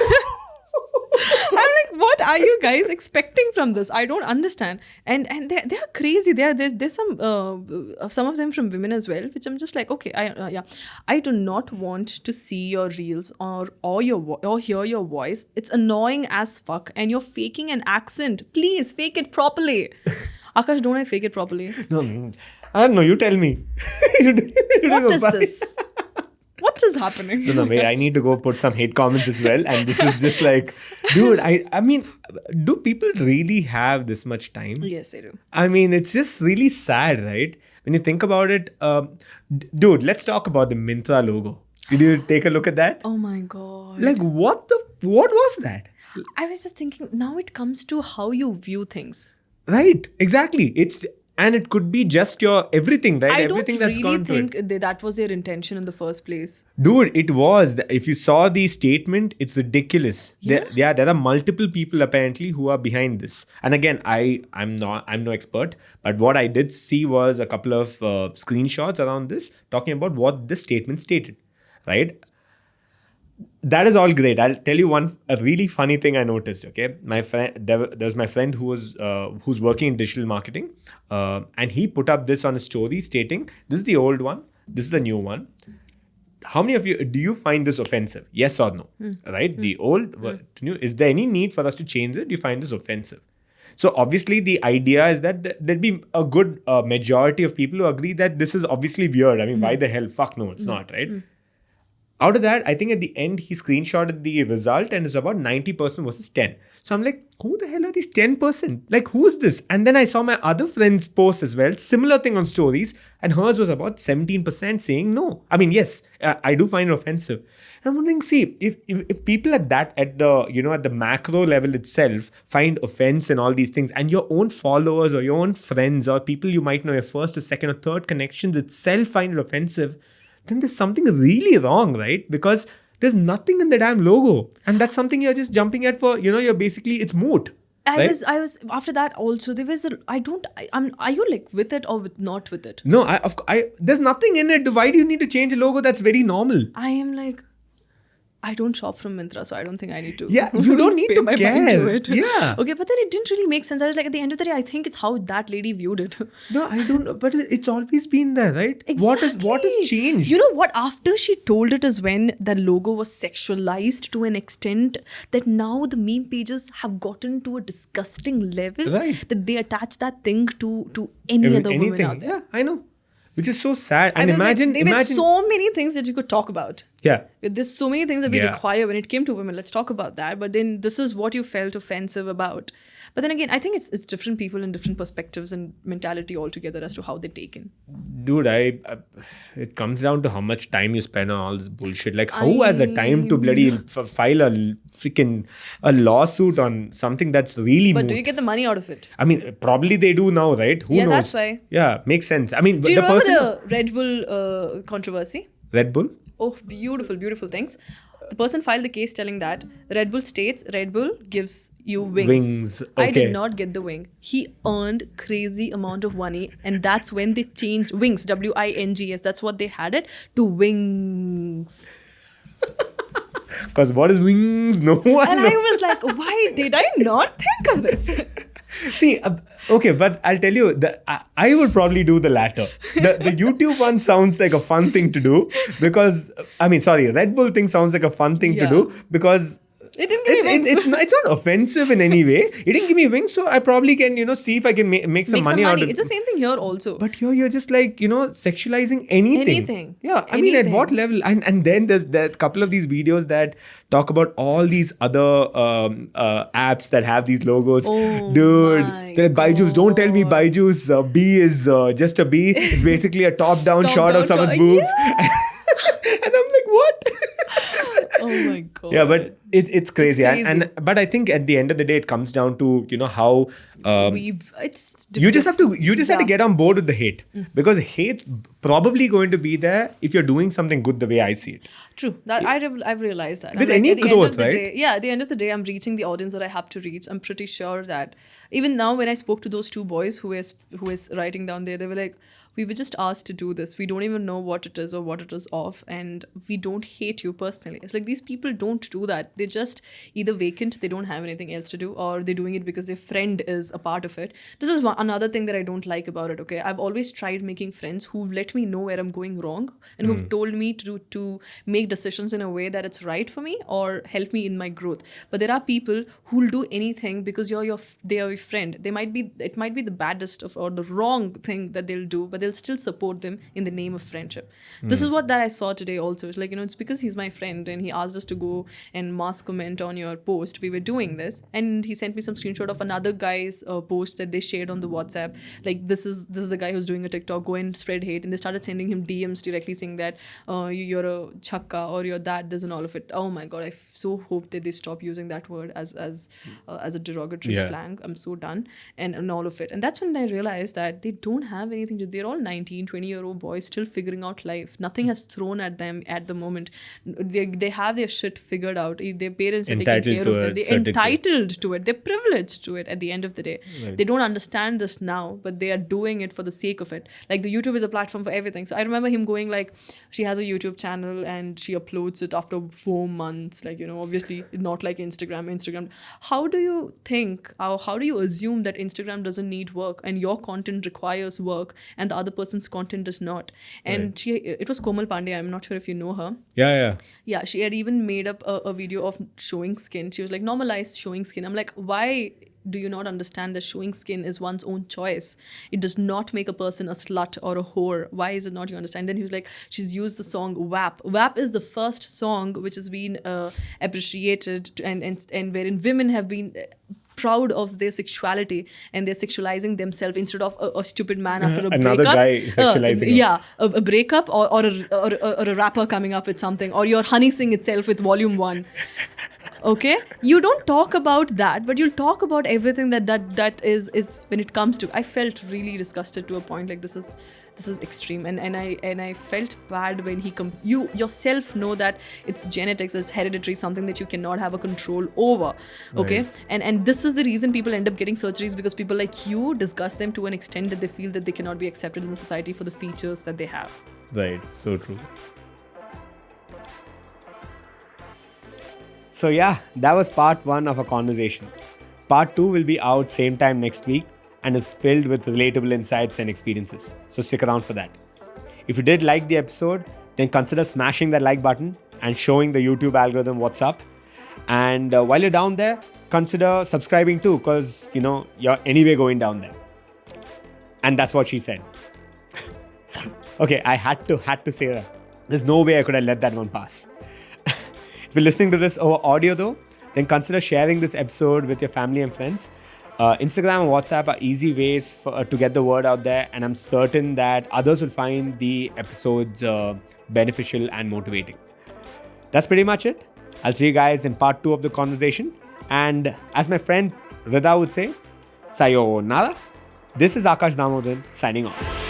I'm like, what are you guys expecting from this? I don't understand. And they are crazy. There's some of them from women as well, which I'm just like, okay, I do not want to see your reels or hear your voice. It's annoying as fuck, and you're faking an accent. Please fake it properly. Akash, don't I fake it properly? No, I don't know. You tell me. What is this? What is happening? No, wait, I need to go put some hate comments as well. And this is just like, dude, I mean, do people really have this much time? Yes, they do. I mean, it's just really sad, right? When you think about it, dude, let's talk about the Myntra logo. Did you take a look at that? Oh my God. Like, what was that? I was just thinking, now it comes to how you view things. Right, exactly. And it could be just your everything, right? Everything that's gone I don't really think that was their intention in the first place. Dude, it was. If you saw the statement, it's ridiculous. Yeah. There are multiple people apparently who are behind this. And again, I'm no expert, but what I did see was a couple of screenshots around this talking about what this statement stated, right? That is all great. I'll tell you a really funny thing I noticed. Okay, my friend, there's my friend who's working in digital marketing, and he put up this on a story stating, "This is the old one. This is the new one. How many of you do you find this offensive? Yes or no? Right? The old to new. Is there any need for us to change it? Do you find this offensive?" So obviously the idea is that there'd be a good majority of people who agree that this is obviously weird. I mean, why the hell? Fuck no, it's not, right? Out of that, I think at the end, he screenshotted the result and it's about 90% versus 10. So I'm like, who the hell are these 10%? Like, who's this? And then I saw my other friend's post as well, similar thing on stories, and hers was about 17% saying no. I mean, yes, I do find it offensive. And I'm wondering, see, if people at the macro level itself find offense in all these things, and your own followers or your own friends or people you might know, your first or second or third connections itself find it offensive, then there's something really wrong, right? Because there's nothing in the damn logo. And that's something you're just jumping at for, you're basically, it's moot. I was after that also, there was are you like with it or not with it? No, there's nothing in it. Why do you need to change a logo? That's very normal. I am like, I don't shop from Myntra, so I don't think I need to. Yeah, you don't need pay to my care. mind to it. Yeah. Okay, but then it didn't really make sense. I was like, at the end of the day, I think it's how that lady viewed it. No, I don't know. But it's always been there, right? Exactly. What has changed? You know what? After she told it is when the logo was sexualized to an extent that now the meme pages have gotten to a disgusting level, Right. that they attach that thing to any other woman out there. Yeah, I know. Which is so sad. I And was like, imagine, there were so many things that you could talk about. yeah. There's so many things that we Yeah. require when it came to women. Let's talk about that. But then this is what you felt offensive about. But then again, I think it's different people and different perspectives and mentality altogether as to how they take in. Dude, it comes down to how much time you spend on all this bullshit. Like, who has the time to bloody file a lawsuit on something that's really But moot? do you get the money out of it? I mean, probably they do now, right? Who knows? That's why. Yeah, makes sense. I mean, Do you the remember person... the Red Bull controversy? Red Bull? Oh, beautiful, beautiful things. The person filed the case telling that Red Bull states Red Bull gives you wings. Wings, I okay. did not get the wing. He earned crazy amount of money, and that's when they changed wings, WINGS. That's what they had it to wings. Because what is wings? No one And knows. I was like, why did I not think of this? See, okay, but I'll tell you, I would probably do the latter. The YouTube one sounds like a fun thing to do because, Red Bull thing sounds like a fun thing to do because It didn't give me wings. it's not offensive in any way. It didn't give me wings, so I probably can, see if I can make some money out of it. It's the same thing here also. But here you're just like, sexualizing anything. Anything. Yeah, I mean, at Anything. what level? And then there's that couple of these videos that talk about all these other apps that have these logos. Oh Dude, my they're like, Byju's. Don't tell me God. Byju's B is just a B. It's basically a top-down shot of Top-down someone's shot. boobs. Yeah. And I'm like, what? Oh my God. Yeah, but it's crazy. It's crazy. But I think at the end of the day, it comes down to how it's you just have to get on board with the hate because hate's probably going to be there if you're doing something good the way I see it. True. That I've realized that. With I'm any at the end growth, of the right? day, at the end of the day, I'm reaching the audience that I have to reach. I'm pretty sure that even now, when I spoke to those two boys who is writing down there, they were like, "We were just asked to do this. We don't even know what it is or what it is of, and we don't hate you personally." It's like these people don't do that. They're just either vacant, they don't have anything else to do, or they're doing it because their friend is a part of it. This is another thing that I don't like about it. Okay, I've always tried making friends who've let me know where I'm going wrong and who've told me to make decisions in a way that it's right for me or help me in my growth. But there are people who'll do anything because they are your friend. It might be the baddest or the wrong thing that they'll do, but they'll still support them in the name of friendship. This is what that I saw today also. It's like, it's because he's my friend and he asked us to go and mass comment on your post. We were doing this and he sent me some screenshot of another guy's post that they shared on the WhatsApp. Like, this is the guy who's doing a TikTok, go and spread hate. And they started sending him DMs directly saying that you're a chakka or you're that, this and all of it. Oh my God, I so hope that they stop using that word as a derogatory slang. I'm so done and all of it. And that's when I realized that they don't have anything to, they're all 19, 20-year-old boys still figuring out life. Nothing has thrown at them at the moment. They have their shit figured out. Their parents are taking care of them. They're entitled to it. They're privileged to it at the end of the day. Right. They don't understand this now, but they are doing it for the sake of it. Like, the YouTube is a platform for everything. So I remember him going like, she has a YouTube channel and she uploads it after 4 months. Like, obviously not like Instagram. How do you think, how do you assume that Instagram doesn't need work and your content requires work and the other person's content does not? And it was Komal Pandey. I'm not sure if you know her. Yeah, she had even made up a video of showing skin. She was like, normalize showing skin. I'm like, why do you not understand that showing skin is one's own choice? It does not make a person a slut or a whore. Why is it not? You understand? Then he was like, she's used the song WAP. WAP is the first song which has been appreciated and wherein women have been proud of their sexuality and they're sexualizing themselves instead of a stupid man after a another breakup. Guy sexualizing A breakup or a rapper coming up with something, or your Honey Singh itself with Volume 1. Okay, you don't talk about that, but you'll talk about everything that is when it comes to. I felt really disgusted to a point. Like, this is extreme, and I felt bad when you yourself know that it's genetics, it's hereditary, something that you cannot have a control over. Okay, right. and this is the reason people end up getting surgeries, because people like you disgust them to an extent that they feel that they cannot be accepted in the society for the features that they have. Right, so true. So yeah, that was part 1 of a conversation. Part 2 will be out same time next week and is filled with relatable insights and experiences. So stick around for that. If you did like the episode, then consider smashing that like button and showing the YouTube algorithm what's up. And while you're down there, consider subscribing too, because you're anyway going down there. And that's what she said. Okay, I had to say that. There's no way I could have let that one pass. If you're listening to this over audio though, then consider sharing this episode with your family and friends. Instagram and WhatsApp are easy ways to get the word out there, and I'm certain that others will find the episodes beneficial and motivating. That's pretty much it. I'll see you guys in part 2 of the conversation. And as my friend Rida would say, sayonara. This is Akash Damodaran signing off.